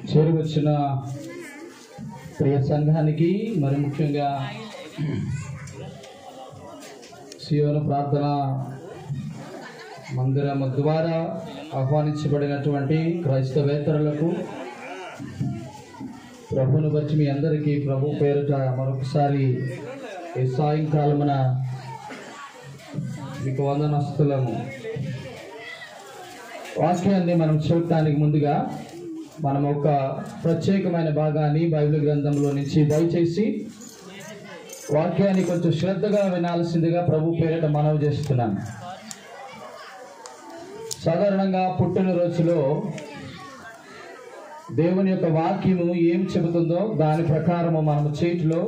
చేరువచ్చిన ప్రియ సంఘానికి, మరి ముఖ్యంగా సియోను ప్రార్థన మందిరం ద్వారా ఆహ్వానించబడినటువంటి క్రైస్తవేతరులకు ప్రభువును బట్టి మీ అందరికీ ప్రభు పేరుట మరొకసారి ఈ సాయంకాలమున మీకు వందనస్తులము. వాక్యాన్ని మనం చూడటానికి ముందుగా మనం ఒక ప్రత్యేకమైన భాగాన్ని బైబిల్ గ్రంథంలో నుంచి దయచేసి వాక్యాన్ని కొంచెం శ్రద్ధగా వినాల్సిందిగా ప్రభు పేరిట మనవి చేస్తున్నాను. సాధారణంగా పుట్టినరోజులో దేవుని యొక్క వాక్యము ఏం చెబుతుందో దాని ప్రకారము మనము చేయట్లో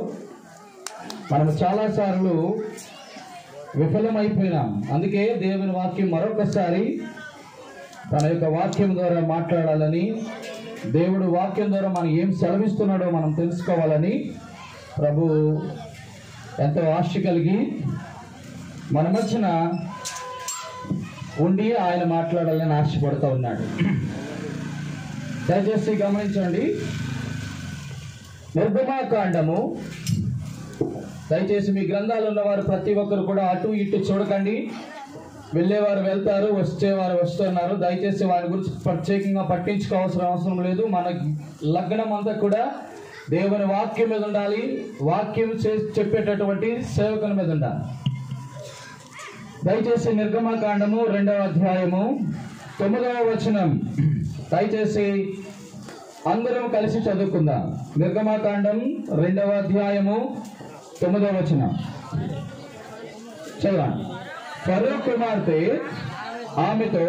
మనము చాలాసార్లు విఫలమైపోయినాం. అందుకే దేవుని వాక్యం మరొకసారి తన యొక్క వాక్యం ద్వారా మాట్లాడాలని, దేవుడు వాక్యం ద్వారా మనం ఏం సెలవిస్తున్నాడో మనం తెలుసుకోవాలని ప్రభు ఎంతో ఆశ కలిగి మన మధ్యన ఉండి ఆయన మాట్లాడాలని ఆశపడుతూ ఉన్నాడు. దయచేసి గమనించండి. నిర్గమాకాండము, దయచేసి మీ గ్రంథాలు ఉన్నవారు ప్రతి ఒక్కరు కూడా అటు ఇటు చూడకండి. వెళ్ళేవారు వెళ్తారు, వచ్చేవారు వస్తున్నారు. దయచేసి వారి గురించి ప్రత్యేకంగా పట్టించుకోవాల్సిన అవసరం లేదు. మన లగ్నం అంతా కూడా దేవుని వాక్యం మీద ఉండాలి, వాక్యం చెప్పేటటువంటి సేవకుల మీద ఉండాలి. దయచేసి నిర్గమాకాండము 2వ అధ్యాయము 9వ వచనం దయచేసి అందరం కలిసి చదువుకుందాం. నిర్గమాకాండం 2వ అధ్యాయము 9వ వచనం చదవండి. ఫరో కుమార్తె ఆమెతో,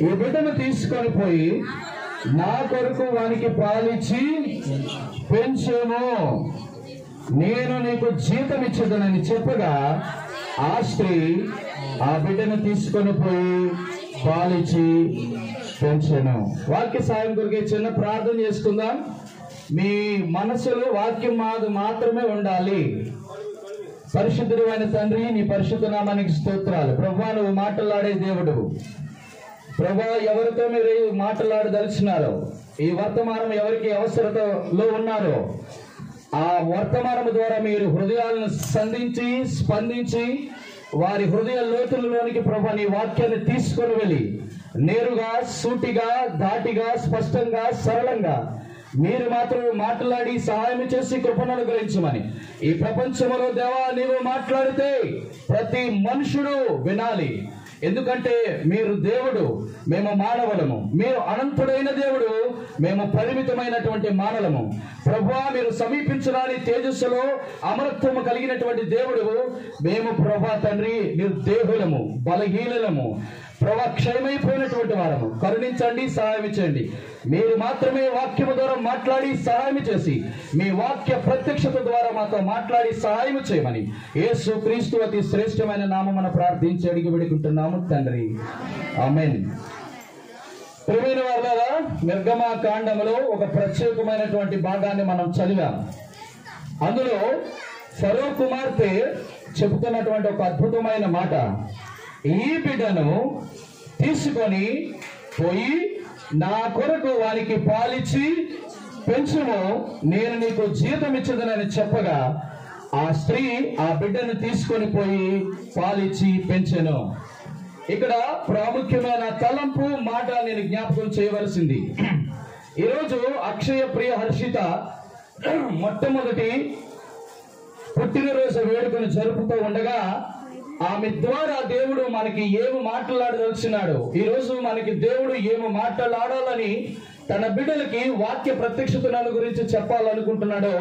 ఈ బిడ్డను తీసుకొని పోయి నా కొరకు వానికి పాలిచ్చి పెంచుము, నేను నీకు జీతం ఇచ్చేదనని చెప్పగా ఆ స్త్రీ ఆ బిడ్డను తీసుకొని పోయి పాలిచ్చి పెంచెను. వాక్య సాయం కొరికే చిన్న ప్రార్థన చేసుకుందాం. మీ మనసులో వాక్యం మాత్రమే ఉండాలి. పరిశుద్ధుడు అయిన తండ్రి, నీ పరిశుద్ధ నామానికి స్తోత్రాలు. ప్రభువా, నువ్వు మాట్లాడే దేవుడు. ప్రభువా, ఎవరితో మీరు మాట్లాడదలిచినారో, ఈ వర్తమానం ఎవరికి అవసరతలో ఉన్నారో ఆ వర్తమానం ద్వారా మీరు హృదయాలను సంధించి స్పందించి వారి హృదయ లోతులలోనికి ప్రభువా నీ వాక్యాన్ని తీసుకొని వెళ్ళి నేరుగా, సూటిగా, ధాటిగా, స్పష్టంగా, సరళంగా మీరు మాత్రం మాట్లాడి సహాయం చేసి కృపను అనుగ్రహించమని ఈ ప్రపంచంలో దేవా నీవు మాట్లాడితే ప్రతి మనుషుడు వినాలి. ఎందుకంటే మీరు దేవుడు, మేము మానవులము. మీరు అనంతుడైన దేవుడు, మేము పరిమితమైనటువంటి మానవులము. ప్రభువా, మీరు సమీపించడానికి తేజస్సులో అమరత్వము కలిగినటువంటి దేవుడు. మేము ప్రభా తండ్రి నిర్దేహులము, బలహీనలము, ప్రభా క్షయమైపోయినటువంటి వారము. కరుణించండి, సహాయం చేయండి. మీరు మాత్రమే వాక్యము ద్వారా మాట్లాడి సహాయం చేసి మీ వాక్య ప్రత్యక్షత ద్వారా మాతో మాట్లాడి సహాయం చేయమని యేసు క్రీస్తు అతి శ్రేష్టమైన నామమున ప్రార్థించి అడిగి వేడుకుంటున్నాము తండ్రి, ఆమేన్. ప్రియమైన వారులారా, నిర్గమాకాండములో ఒక ప్రత్యేకమైనటువంటి భాగాన్ని మనం చదివాం. అందులో ఫరో కుమార్తె చెబుతున్నటువంటి ఒక అద్భుతమైన మాట, ఈ బిడ్డను తీసుకొని పోయి నా కొరకు వారికి పాలిచ్చి పెంచుము, నేను నీకు జీతం ఇచ్చదనని చెప్పగా ఆ స్త్రీ ఆ బిడ్డను తీసుకొని పోయి పాలిచ్చి పెంచెను. ఇక్కడ ప్రాముఖ్యమైన తలంపు మాట నేను జ్ఞాపకం చేయవలసింది. ఈరోజు అక్షయ ప్రియ హర్షిత మొట్టమొదటి పుట్టినరోజు వేడుకను జరుపుతూ ఉండగా ఆమె ద్వారా దేవుడు మనకి ఏమి మాట్లాడదలిచినాడు, ఈరోజు మనకి దేవుడు ఏమి మాట్లాడాలని తన బిడ్డలకి వాక్య ప్రత్యక్షతను గురించి చెప్పాలనుకుంటున్నాడో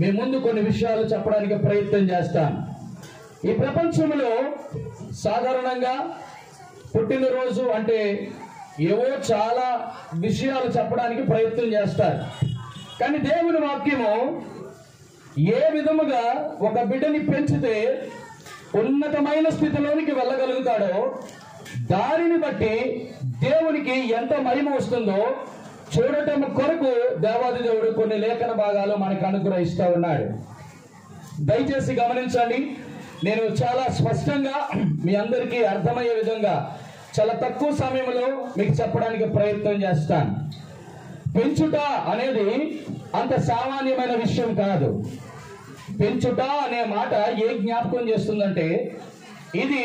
మీ ముందు కొన్ని విషయాలు చెప్పడానికి ప్రయత్నం చేస్తాను. ఈ ప్రపంచంలో సాధారణంగా పుట్టినరోజు అంటే ఏవో చాలా విషయాలు చెప్పడానికి ప్రయత్నం చేస్తారు. కానీ దేవుని వాక్యము ఏ విధముగా ఒక బిడ్డని పెంచితే ఉన్నతమైన స్థితిలోనికి వెళ్ళగలుగుతాడో దానిని బట్టి దేవునికి ఎంత మహిమ వస్తుందో చూడటం కొరకు దేవాది దేవుడు కొన్ని లేఖన భాగాలు మనకు అనుగ్రహిస్తూ ఉన్నాడు. దయచేసి గమనించండి. నేను చాలా స్పష్టంగా మీ అందరికీ అర్థమయ్యే విధంగా చాలా తక్కువ సమయంలో మీకు చెప్పడానికి ప్రయత్నం చేస్తాను. పెంచుట అనేది అంత సామాన్యమైన విషయం కాదు. పెంచుట అనే మాట ఏ జ్ఞాపకం చేస్తుందంటే, ఇది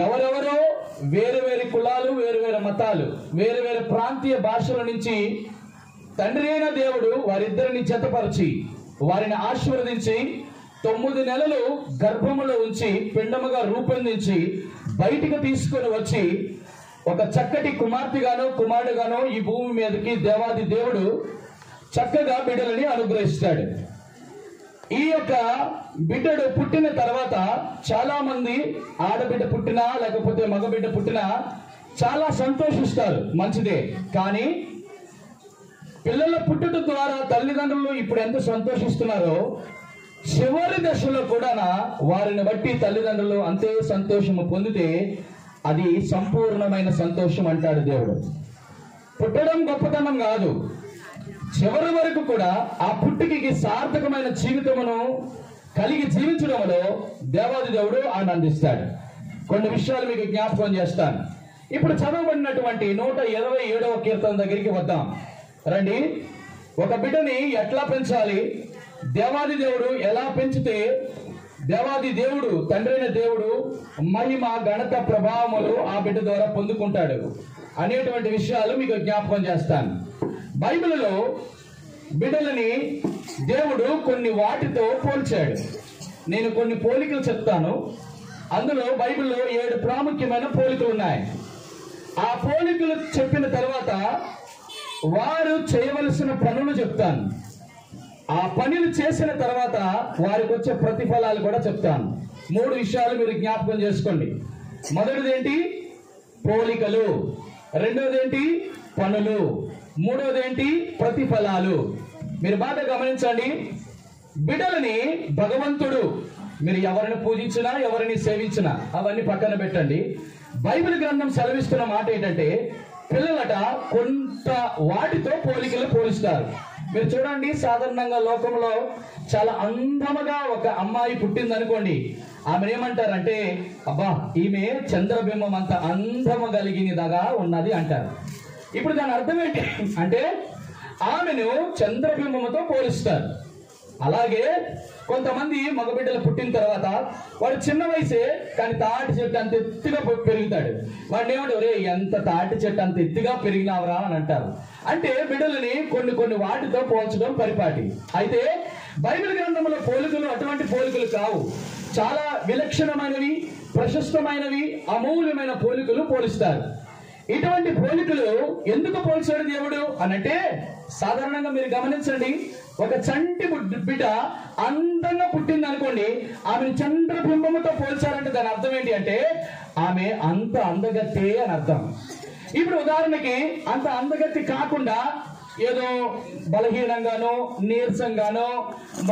ఎవరెవరో వేరు వేరు కులాలు, వేరు వేరు మతాలు, వేరు వేరు ప్రాంతీయ భాషల నుంచి తండ్రి అయిన దేవుడు వారిద్దరిని జతపరిచి వారిని ఆశీర్వదించి 9 నెలలు గర్భములో ఉంచి పిండముగా రూపొందించి బయటికి తీసుకొని వచ్చి ఒక చక్కటి కుమార్తెగానో కుమారుడుగానో ఈ భూమి మీదకి దేవాది దేవుడు చక్కగా బిడ్డలని అనుగ్రహిస్తాడు. ఈ యొక్క బిడ్డడు పుట్టిన తర్వాత చాలా మంది ఆడబిడ్డ పుట్టినా లేకపోతే మగబిడ్డ పుట్టినా చాలా సంతోషిస్తారు, మంచిదే. కానీ పిల్లల పుట్టుట ద్వారా తల్లిదండ్రులు ఇప్పుడు ఎంత సంతోషిస్తున్నారో చివరి దశలో కూడా వారిని బట్టి తల్లిదండ్రులు అంతే సంతోషము పొందితే అది సంపూర్ణమైన సంతోషం అంటాడు దేవుడు. పుట్టడం గొప్పతనం కాదు, చివరి వరకు కూడా ఆ పుట్టుకకి సార్థకమైన జీవితమును కలిగి జీవించడంలో దేవాది దేవుడు ఆనందిస్తాడు. కొన్ని విషయాలు మీకు జ్ఞాపకం చేస్తాను. ఇప్పుడు చదవబడినటువంటి 127వ కీర్తన దగ్గరికి వద్దాం రండి. ఒక బిడ్డని ఎట్లా పెంచాలి, దేవాది దేవుడు ఎలా పెంచితే దేవాది దేవుడు తండ్రి అయిన దేవుడు మహిమ ఘనత ప్రభావములు ఆ బిడ్డ ద్వారా పొందుకుంటాడు అనేటువంటి విషయాలు మీకు జ్ఞాపకం చేస్తాను. బైబిల్లో బిడ్డలని దేవుడు కొన్ని వాటితో పోల్చాడు. నేను కొన్ని పోలికలు చెప్తాను. అందులో బైబిల్లో 7 ప్రాముఖ్యమైన పోలికలు ఉన్నాయి. ఆ పోలికలు చెప్పిన తర్వాత వారు చేయవలసిన పనులు చెప్తాను. ఆ పనులు చేసిన తర్వాత వారికి వచ్చే ప్రతిఫలాలు కూడా చెప్తాను. 3 విషయాలు మీరు జ్ఞాపకం చేసుకోండి. మొదటిది ఏంటి? పోలికలు. రెండోది ఏంటి? పనులు. మూడోది ఏంటి? ప్రతిఫలాలు. మీరు బాగా గమనించండి. బిడ్డలని భగవంతుడు, మీరు ఎవరిని పూజించినా ఎవరిని సేవించినా అవన్నీ పక్కన పెట్టండి. బైబిల్ గ్రంథం సెలవిస్తున్న మాట ఏంటంటే, పిల్లలట కొంత వాటితో పోలికలు పోలిస్తారు. మీరు చూడండి, సాధారణంగా లోకంలో చాలా అందముగా ఒక అమ్మాయి పుట్టింది అనుకోండి, ఆమెను ఏమంటారంటే, అబ్బా ఈమె చంద్రబింబం అంత అందము కలిగినదిగా ఉన్నది అంటారు. ఇప్పుడు దాని అర్థం ఏంటి అంటే, ఆమెను చంద్రబింబముతో పోలిస్తారు. అలాగే కొంతమంది మగబిడ్డలు పుట్టిన తర్వాత వాడు చిన్న వయసే కానీ తాటి చెట్టు అంత ఎత్తుగా పెరుగుతాడు. వాడిని ఏమంటే, ఒరే ఎంత తాటి చెట్టు అంత ఎత్తుగా పెరిగినావురా అని అంటారు. అంటే బిడ్డలని కొన్ని వాటితో పోల్చడం పరిపాటి. అయితే బైబిల్ గ్రంథంలో పోలికలు అటువంటి పోలికలు కావు. చాలా విలక్షణమైనవి, ప్రశస్తమైనవి, అమూల్యమైన పోలికలు పోలిస్తారు. ఇటువంటి పోలికలు ఎందుకు పోల్చాడు దేవుడు అనంటే, సాధారణంగా మీరు గమనించండి, ఒక చంటి బిడ్డ అందంగా పుట్టింది అనుకోండి, ఆమెను చంద్రబింబముతో పోల్చారంటే దాని అర్థం ఏంటి అంటే, ఆమె అంత అందగత్తే అని అర్థం. ఇప్పుడు ఉదాహరణకి అంత అందగత్తి కాకుండా ఏదో బలహీనంగానో నీరసంగానో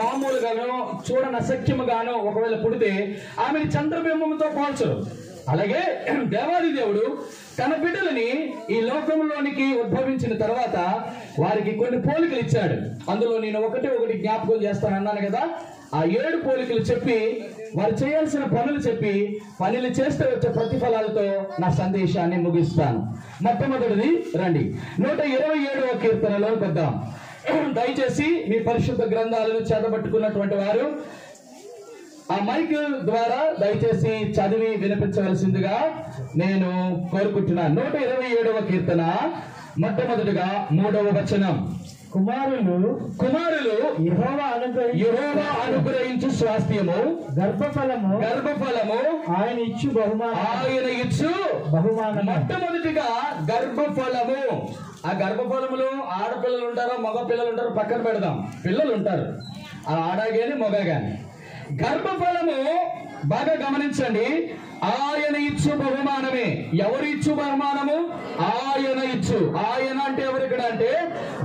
మామూలుగానో చూడనసఖ్యముగానో ఒకవేళ పుడితే ఆమెను చంద్రబింబముతో పోల్చరు. అలాగే దేవాది దేవుడు తన బిడ్డలని ఈ లోకంలోనికి ఉద్భవించిన తర్వాత వారికి కొన్ని పోలికలు ఇచ్చాడు. అందులో నేను ఒకటి జ్ఞాపకం చేస్తానన్నాను కదా. ఆ 7 పోలికలు చెప్పి వారు చేయాల్సిన పనులు చెప్పి పనులు చేస్తే వచ్చే ప్రతిఫలాలతో నా సందేశాన్ని ముగిస్తాను. మొట్టమొదటిది రండి, 127వ కీర్తనలోకి వద్దాం. దయచేసి మీ పరిశుద్ధ గ్రంథాలను చేతబట్టుకున్నటువంటి వారు ఆ మైక్ ద్వారా దయచేసి చదివి వినిపించవలసిందిగా నేను కోరుకుంటున్నాను. 127వ కీర్తన మొట్టమొదటిగా 3వ వచనం. కుమారులు యెహోవా అనుగ్రహించు స్వాస్థ్యము, గర్భఫలము ఆయన ఇచ్చు బహుమానం. మొట్టమొదటిగా గర్భఫలము. ఆ గర్భఫలములో ఆడపిల్లలు ఉంటారో మగ పిల్లలు ఉంటారో పక్కన పెడదాం. పిల్లలు ఉంటారు, ఆ ఆడగాని మగ గాని. గర్భఫలము బాగా గమనించండి, ఆయన ఇచ్చు బహుమానమే. ఎవరు ఇచ్చు బహుమానము? ఆయన ఇచ్చు. ఆయన అంటే ఎవరు ఇక్కడ అంటే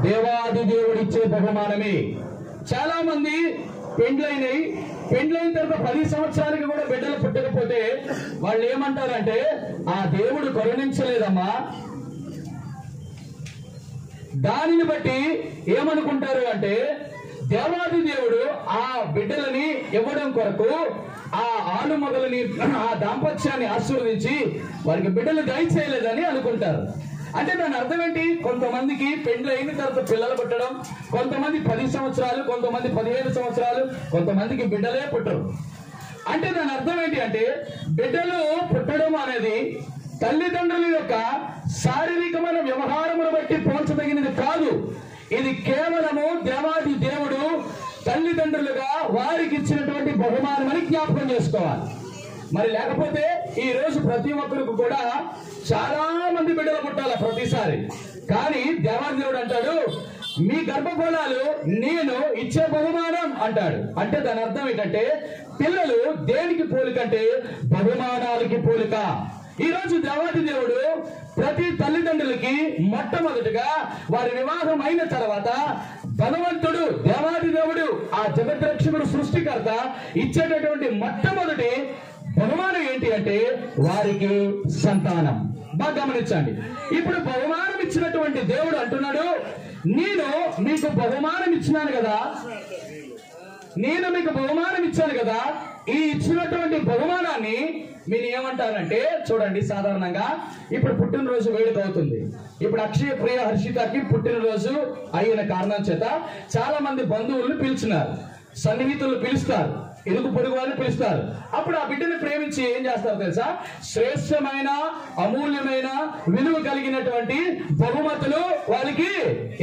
దేవాది దేవుడిచ్చే బహుమానమే. చాలా మంది పెండ్లైన తర్వాత 10 సంవత్సరాలకి కూడా బిడ్డలు పుట్టకపోతే వాళ్ళు ఏమంటారంటే, ఆ దేవుడు కరుణించలేదమ్మా. దానిని బట్టి ఏమనుకుంటారు అంటే, దేవాది దేవుడు ఆ బిడ్డలని ఇవ్వడం కొరకు ఆ ఆలుమగలని ఆ దాంపత్యాన్ని ఆశీర్వదించి వారికి బిడ్డలు దయచేయలేదని అనుకుంటారు. అంటే దాని అర్థం ఏంటి? కొంతమందికి పెండ్లి అయిన తర్వాత పిల్లలు పుట్టడం, కొంతమంది 10 సంవత్సరాలు, కొంతమంది 15 సంవత్సరాలు, కొంతమందికి బిడ్డలే పుట్టరు. అంటే దాని అర్థం ఏంటి అంటే బిడ్డలు పుట్టడం అనేది తల్లిదండ్రుల యొక్క శారీరకమైన వ్యవహారమును బట్టి పోల్చదగినది కాదు. ఇది కేవలము దేవాది దేవుడు తల్లిదండ్రులుగా వారికి ఇచ్చినటువంటి బహుమానం అని జ్ఞాపకం చేసుకోవాలి. మరి లేకపోతే ఈ రోజు ప్రతి ఒక్కరికి కూడా చాలా మంది బిడ్డలు పుట్టాలి ప్రతిసారి. కానీ దేవాది దేవుడు అంటాడు, మీ గర్భఫలాలు నేను ఇచ్చే బహుమానం అంటాడు. అంటే దాని అర్థం ఏంటంటే పిల్లలు దేనికి పోలికంటే బహుమానాలకి పోలిక. ఈ రోజు దేవాది దేవుడు ప్రతి తల్లిదండ్రులకి మొట్టమొదటిగా వారి వివాహం అయిన తర్వాత భగవంతుడు దేవాది దేవుడు ఆ జగద్రక్షకుడు సృష్టికర్త ఇచ్చేటటువంటి మొట్టమొదటి బహుమానం ఏంటి అంటే వారికి సంతానం. బాగా గమనించండి. ఇప్పుడు బహుమానం ఇచ్చినటువంటి దేవుడు అంటున్నాడు, నేను మీకు బహుమానం ఇచ్చినాను కదా, నేను మీకు బహుమానం ఇచ్చాను కదా, ఈ ఇచ్చినటువంటి బహుమానాన్ని మీరు ఏమంటారంటే, చూడండి సాధారణంగా ఇప్పుడు పుట్టినరోజు వేడుక అవుతుంది. ఇప్పుడు అక్షయ ప్రియ హర్షితకి పుట్టినరోజు అయిన కారణం చేత చాలా మంది బంధువులను పిలిచినారు, సన్నిహితులు పిలుస్తారు, ఇరుగు పొరుగు వారిని పిలుస్తారు. అప్పుడు ఆ బిడ్డను ప్రేమించి ఏం చేస్తారు తెలుసా? శ్రేష్టమైన అమూల్యమైన విలువ కలిగినటువంటి బహుమతులు వాళ్ళకి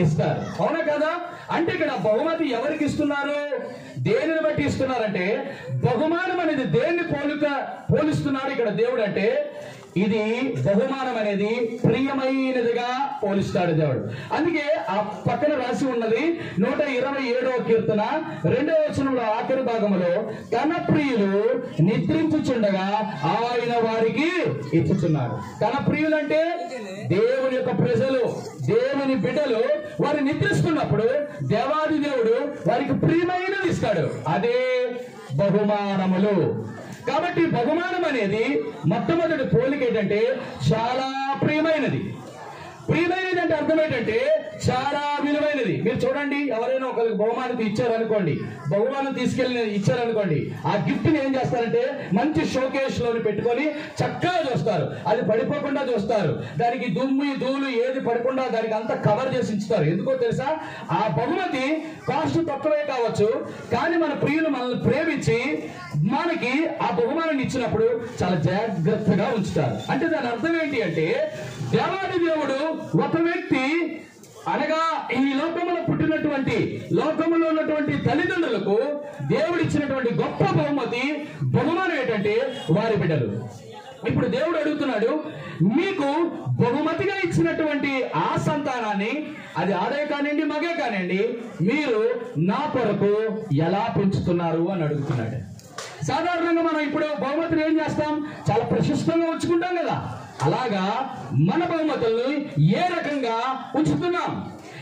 ఇస్తారు. అవునా కదా? అంటే ఇక్కడ బహుమతి ఎవరికి ఇస్తున్నారు? దేనిని బట్టి ఇస్తున్నారంటే బహుమానం అనేది దేన్ని పోలిస్తున్నాడు ఇక్కడ దేవుడు అంటే ఇది బహుమానం అనేది ప్రియమైనదిగా పోలిస్తాడు దేవుడు. అందుకే ఆ పక్కన రాసి ఉన్నది 127వ కీర్తన 2వ వచనంలో ఆఖరి భాగంలో, తన ప్రియులు నిద్రించుచుండగా ఆయన వారికి ఇచ్చుచున్నాడు. తన ప్రియులు అంటే దేవుని యొక్క ప్రజలు, దేవుని బిడ్డలు వారు నిద్రిస్తున్నప్పుడు దేవాది దేవుడు వారికి ప్రియమైనది ఇస్తాడు. అదే బహుమానములు. కాబట్టి బహుమానం అనేది మొట్టమొదటి పోలిక ఏంటంటే చాలా ప్రియమైనది. ప్రియమైనది అంటే అర్థం ఏంటంటే చాలా విలువైనది. మీరు చూడండి, ఎవరైనా ఒకరికి బహుమానం ఇచ్చారనుకోండి, బహుమానం తీసుకెళ్ళి ఇచ్చారనుకోండి, ఆ గిఫ్ట్ ని ఏం చేస్తారంటే మంచి షోకేస్ లోని పెట్టుకొని చక్కగా చూస్తారు, అది పడిపోకుండా చూస్తారు, దానికి దుమ్ము ధూళి ఏది పడకుండా దానికి అంతా కవర్ చేసి ఇస్తారు. ఎందుకో తెలుసా? ఆ బహుమతి కాస్ట్ తక్కువే కావచ్చు, కానీ మన ప్రియులు మనల్ని ప్రేమించి మనకి ఆ బహుమానాన్ని ఇచ్చినప్పుడు చాలా జాగ్రత్తగా ఉంచుతారు. అంటే దాని అర్థం ఏంటి అంటే దేవాది దేవుడు ఒక వ్యక్తి అనగా ఈ లోకములో పుట్టినటువంటి లోకములో ఉన్నటువంటి తల్లిదండ్రులకు దేవుడు ఇచ్చినటువంటి గొప్ప బహుమానం ఏంటంటే వారి బిడ్డలు. ఇప్పుడు దేవుడు అడుగుతున్నాడు, మీకు బహుమతిగా ఇచ్చినటువంటి ఆ సంతానాన్ని, అది ఆడే కానివ్వండి మగే కానివ్వండి, మీరు నా కొరకు ఎలా పెంచుతున్నారు అని అడుగుతున్నాడు. సాధారణంగా మనం ఇప్పుడు బహుమతులు ఏం చేస్తాం? చాలా ప్రశస్తంగా ఉంచుకుంటాం కదా, అలాగా మన బహుమతుల్ని ఏ రకంగా ఉంచుతున్నాం?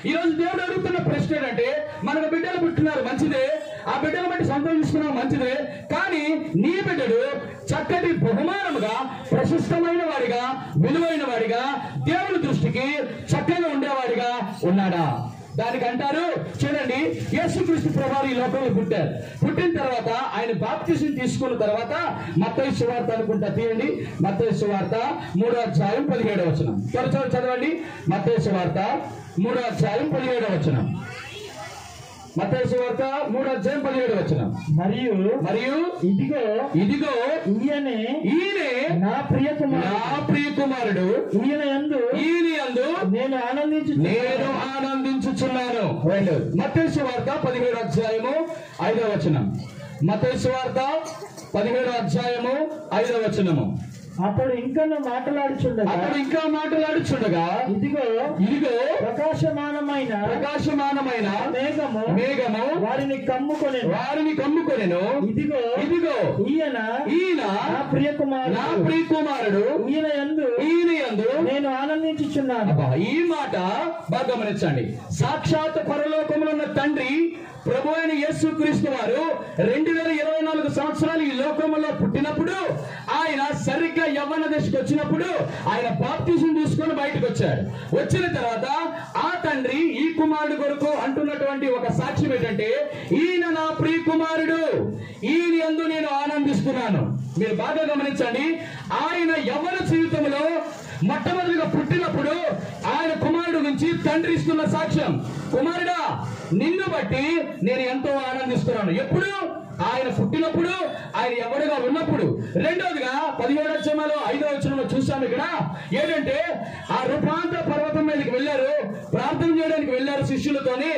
ఈ రోజు దేవుడు అడుగుతున్న ప్రశ్న ఏంటంటే, మనకు బిడ్డలు పుట్టినారు మంచిదే, ఆ బిడ్డలు బట్టి సంతోషిస్తున్నాం మంచిదే, కానీ నీ బిడ్డడు చక్కటి బహుమానముగా ప్రశస్తమైన వాడిగా విలువైన వాడిగా దేవుని దృష్టికి చక్కగా ఉండేవాడిగా ఉన్నాడా? దానికి అంటారు, చూడండి, యేసుక్రీస్తు ప్రభువు ఈ లోకంలో పుట్టారు. పుట్టిన తర్వాత ఆయన బాప్తిజం తీసుకున్న తర్వాత మత్తయి సువార్త అనుకుంటా తీయండి, మత్తయి సువార్త 3వ అధ్యాయం 17వ వచనం త్వరగా చదవండి. మత్తయి సువార్త 3వ అధ్యాయం 17వ వచనం. మత్తయి సువార్త 3వ అధ్యాయం 17వ వచనం. మరియు ఇదిగో ఈయనే నా ప్రియ కుమారుడు, ఈయన యందు నేను ఆనందించుచున్నాను. మత్తయి సువార్త 17వ అధ్యాయము 5వ వచనం. మత్తయి సువార్త 17వ అధ్యాయము 5వ వచనము. అతడు ఇంకా మాట్లాడుచుండగా ఇదిగో ప్రకాశమానమైన మేఘము వారిని కమ్ముకొనెను. ఇదిగో ఈయన నా ప్రియ కుమారుడు, ఈయన యందు నేను ఆనందించుచున్నాను. ఈ మాట బాగా గమనించండి. సాక్షాత్ పరలోకములో ఉన్న తండ్రి ప్రభు అయిన యేసుక్రీస్తు వారు 2024 సంవత్సరాలు ఈ లోకంలో పుట్టినప్పుడు, ఆయన సరిగ్గా యవ్వన దశకు వచ్చినప్పుడు ఆయన బాప్తిజం తీసుకొని బయటకు వచ్చాడు. వచ్చిన తర్వాత ఆ తండ్రి ఈ కుమారుడు కొరకు అంటున్నటువంటి ఒక సాక్ష్యం ఏంటంటే, ఈయన నా ప్రియ కుమారుడు, ఈయన యందు నేను ఆనందిస్తున్నాను. మీరు బాగా గమనించండి, ఆయన యవ్వన జీవితంలో మొట్టమొదటిగా పుట్టినప్పుడు ఆయన కుమారుడు నుంచి తండ్రి ఇస్తున్న సాక్ష్యం, కుమారుడా నిన్ను బట్టి నేను ఎంతో ఆనందిస్తున్నాను. ఎప్పుడు? ఆయన పుట్టినప్పుడు, ఆయన ఎవరుగా ఉన్నప్పుడు. రెండోదిగా 17వ అధ్యాయంలో 5వ వచనంలో చూసాము. ఇక్కడ ఏంటంటే ఆ రూపాంతర పర్వతం మీదకి వెళ్ళారు, ప్రార్థన చేయడానికి వెళ్ళారు శిష్యులతోని.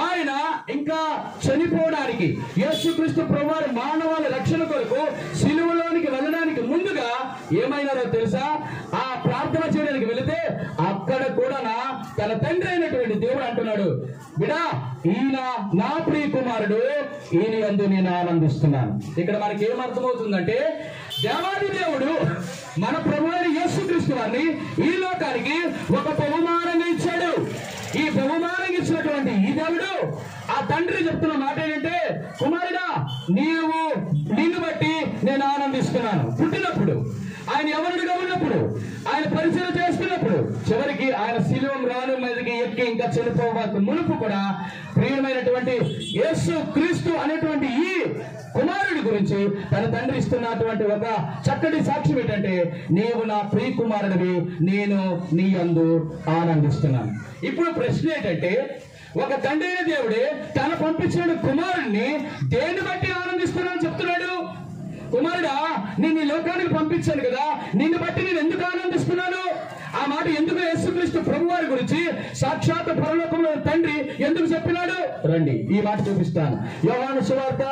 ఆయన ఇంకా చనిపోవడానికి, యేసుక్రీస్తు ప్రభువారు మానవాళి రక్షణ కొరకు సిలువలోనికి వెళ్ళడానికి ముందుగా ఏమైనారో తెలుసా? ఆ ప్రార్థన చేయడానికి వెళితే అక్కడ కూడా తన తండ్రి అయినటువంటి దేవుడు అంటున్నాడు, బిడా ఈయన నా ప్రియ కుమారుడు, ఈయన యందు నేను ఆనందిస్తున్నాను. ఇక్కడ మనకి ఏమర్థమవుతుందంటే, దేవాది దేవుడు మన ప్రభువైన యేసుక్రీస్తు వారిని ఈ లోకానికి ఒక బహుమానంగా ఇచ్చాడు. ఈ బహుమానం ఇచ్చినటువంటి ఈ దేవుడు, ఆ తండ్రి చెప్తున్న మాట ఏంటంటే, కుమారుడా నిన్ను బట్టి నేను ఆనందిస్తున్నాను. పుట్టినప్పుడు, ఆయన ఎవరుడిగా ఉన్నప్పుడు, ఆయన పరిచయం చేస్తున్నప్పుడు, చివరికి ఆయన శిలువ రాను మీదకి ఎక్కి ఇంకా చనిపోవాలి మునుపు కూడా ప్రియమైనటువంటి యేసు క్రీస్తు అనేటువంటి ఈ కుమారుడి గురించి తన తండ్రి ఇస్తున్నటువంటి ఒక చక్కటి సాక్ష్యం ఏంటంటే, నీవు నా ప్రియ కుమారుడివి, నేను నీ యందు ఆనందిస్తున్నాను. ఇప్పుడు ప్రశ్న ఏంటంటే, ఒక తండ్రి అయిన దేవుడే తన పంపించిన కుమారుడిని దేన్ని బట్టి ఆనందిస్తున్నాను చెప్తున్నాడు. కుమారుడా నేను ఈ లోకానికి పంపించాను కదా, నిన్ను బట్టి నేను ఎందుకు ఆనందిస్తున్నాను? ఆ మాట ఎందుకు యేసుక్రీస్తు ప్రభువారి గురించి సాక్షాత్ పరలోకంలో తండ్రి ఎందుకు చెప్పినాడు? రండి ఈ మాట చూపిస్తాను. యోహాను సువార్త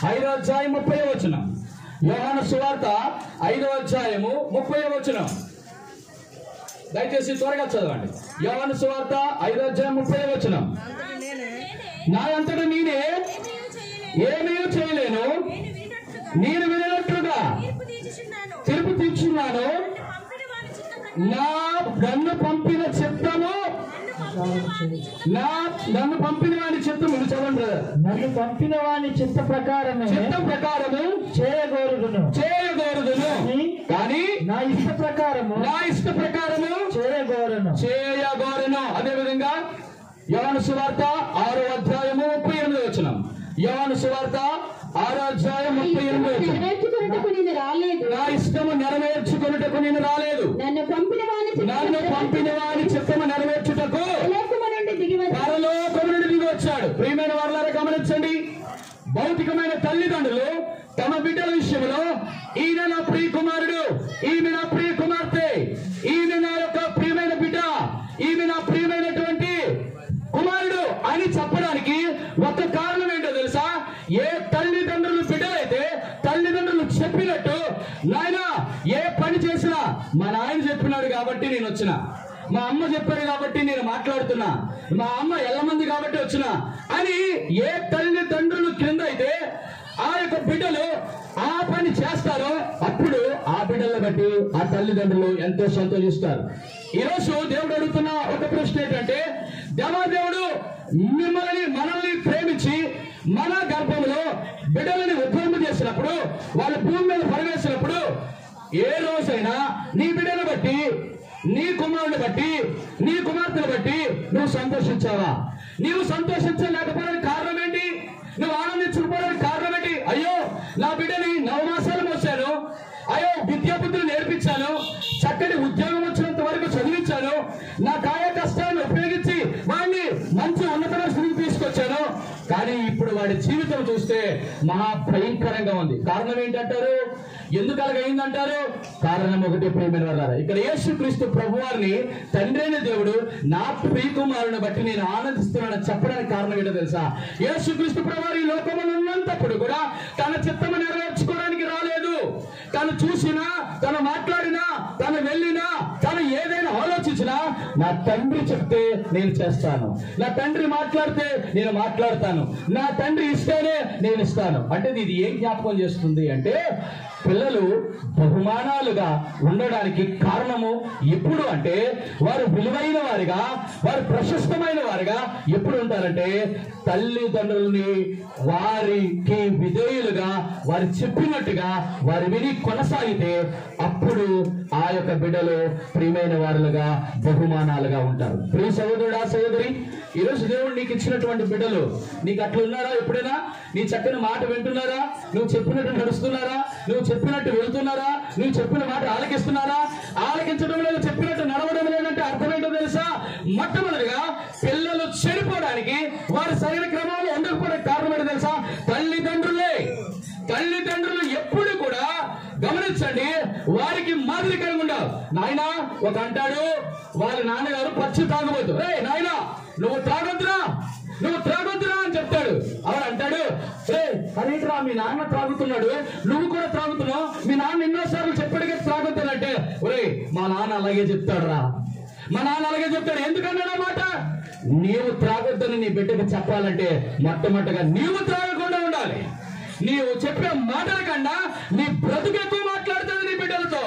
5వ అధ్యాయం 30వ వచనం. యోహాను సువార్త 5వ అధ్యాయము 30వ వచనం. దయచేసి త్వరగా చదవండి. యోహాను సువార్త 5వ అధ్యాయం 30వ వచనం. నా అంతటా నేనే ఏమీ చేయలేను, నేను వినట్లుగా తీర్పు తీర్చున్నాను. నన్ను పంపిన చిత్తము, నన్ను పంపిన వాని చిత్తము, చదవండి. నన్ను పంపిన వాని చిత్త ప్రకారము చేయగోరుదును కానీ నా ఇష్ట ప్రకారము చేయగోరును. అదేవిధంగా యోహాను సువార్త 6వ అధ్యాయము 38వ వచనం. యోహాను సువార్త 6వ అధ్యాయం 38వ వచనం. నా ఇష్టము నెరవేర్చుకొనుటకు నేను రాలేదు, నన్ను పంపిన వాని చిత్తము నెరవేర్చుటకు పరలోకము నుండి దిగి వచ్చాడు. ప్రియమైన వారులారా గమనించండి, భౌతికమైన తల్లిదండ్రులు తమ బిడ్డల విషయంలో ఈయన నా ప్రియ కుమారుడు, ఈమె నా ప్రియ కుమార్తె, ఈమె నా యొక్క ప్రియమైన బిడ్డ, ఈమె నా ప్రియమైనటువంటి కుమారుడు అని చెప్పడానికి ఒక కారణం ఏంటో తెలుసా? ఏ తల్లిదండ్రులు బిడ్డలైతే తల్లిదండ్రులు చెప్పినట్టు, నాయన ఏ పని చేసినా మా నాయన చెప్పినాడు కాబట్టి నేను వచ్చిన, మా అమ్మ చెప్పారు కాబట్టి నేను మాట్లాడుతున్నా, మా అమ్మ ఎల్లమంది కాబట్టి వచ్చిన అని ఏ తల్లిదండ్రులు కింద అయితే ఆ యొక్క బిడ్డలు ఆ పని చేస్తారో అప్పుడు ఆ బిడ్డలను బట్టి ఆ తల్లిదండ్రులు ఎంతో సంతోషిస్తారు. ఈరోజు దేవుడు అడుగుతున్న ఒక ప్రశ్న ఏంటంటే, దేవాదేవుడు మనల్ని ప్రేమించి మన గర్భంలో బిడ్డలని ఉద్భవం చేసినప్పుడు, వాళ్ళ భూమి మీద పరవేసినప్పుడు ఏ రోజైనా నీ బిడ్డను బట్టి, నీ కుమారుని బట్టి, నీ కుమార్తెను బట్టి నువ్వు సంతోషించావా? నీవు సంతోషించలేకపోవడానికి కారణం ఏంటి? నువ్వు ఆనందించకపోవడానికి కారణం ఏంటి? అయ్యో నా బిడ్డని 9 మాసాలు మోసాను, అయ్యో విద్యాబుద్ధులు నేర్పించాను, చక్కటి ఉద్యోగం వచ్చినంత వరకు చదివించాను, నా కాయ కష్టాన్ని ఉపయోగించి వాడిని మంచి ఉన్నతమైన స్థితికి తీసుకొచ్చాను, కానీ ఇప్పుడు వాడి జీవితం చూస్తే మహా భయంకరంగా ఉంది. కారణం ఏంటంటారు? ఎందుకు అలాగైందంటారు? కారణం ఒకటి, ప్రియమైన వారులారా, ఇక్కడ యేసుక్రీస్తు ప్రభువారిని తండ్రి అయిన దేవుడు నా ప్రియ కుమారుని బట్టి నేను ఆనందిస్తున్నానని చెప్పడానికి కారణం ఏంటో తెలుసా? యేసుక్రీస్తు ప్రభువారు ఈ లోకంలో ఉన్నంతప్పుడు కూడా తన చిత్తము నెరవేర్చుకోవడానికి రాలేదు. తను చూసినా, తను మాట్లాడినా, తను వెళ్ళినా, తను ఏదైనా ఆలోచించినా నా తండ్రి చెప్తే నేను చేస్తాను, నా తండ్రి మాట్లాడితే నేను మాట్లాడతాను, నా తండ్రి ఇస్తేనే నేను ఇస్తాను. అంటే ఇది ఏం జ్ఞాపకం చేస్తుంది అంటే, పిల్లలు బహుమానాలుగా ఉండడానికి కారణము ఎప్పుడు అంటే, వారు విలువైన వారిగా, వారు ప్రశస్తమైన వారిగా ఎప్పుడు ఉంటారంటే, తల్లిదండ్రులని వారికి విధేయులుగా, వారు చెప్పినట్టుగా వారు విని కొనసాగితే అప్పుడు ఆ యొక్క బిడ్డలు ప్రియమైన వారులుగా, బహుమానాలుగా ఉంటారు. ప్రియ సహోదరుడా, సహోదరి, ఈరోజు దేవుడు నీకు ఇచ్చినటువంటి బిడ్డలు నీకు అట్లా ఉన్నారా? ఎప్పుడైనా నీ చక్కని మాట వింటున్నారా? నువ్వు చెప్పినట్టు నడుస్తున్నారా? నువ్వు చెప్పినట్టు వెళ్తున్నారా? నువ్వు చెప్పిన మాట ఆలకిస్తున్నారా? ఆలకించడం లేదు, చెప్పినట్టు నడవడం లేదంటే అర్థం ఏంటో తెలుసా? మొట్టమొదటిగా పిల్లలు చెడిపోవడానికి, వారి సరైన క్రమంలో ఉండకపోవడానికి కారణం ఏంటో తెలుసా? తల్లిదండ్రులే. తల్లిదండ్రులు ఎప్పుడు కూడా గమనించండి, వారికి మాదిరికరంగా ఉండాలి. నాయన ఒక అంటాడు, వాళ్ళ నాన్నగారు పచ్చి తాగబోతు, రే నాయన నువ్వు త్రాగొద్దురా, నువ్వు త్రాగొద్దురా అని చెప్తాడు. అవరు అంటాడు, రే అదేంట్రా మీ నాన్న త్రాగుతున్నాడు, నువ్వు కూడా త్రాగుతున్నావు, మీ నాన్న ఎన్నోసార్లు చెప్పాడుగా త్రాగొద్దానంటే, ఒరే మా నాన్న అలాగే చెప్తాడు రా, మా నాన్న అలాగే చెప్తాడు. ఎందుకన్నాడు ఆ మాట? నీవు త్రాగొద్దని నీ బిడ్డకు చెప్పాలంటే మొట్టమొదటిగా నీవు త్రాగకుండా ఉండాలి. నీవు చెప్పే మాటల కన్నా నీ బ్రతుకు ఎక్కువ మాట్లాడుతుంది నీ బిడ్డలతో.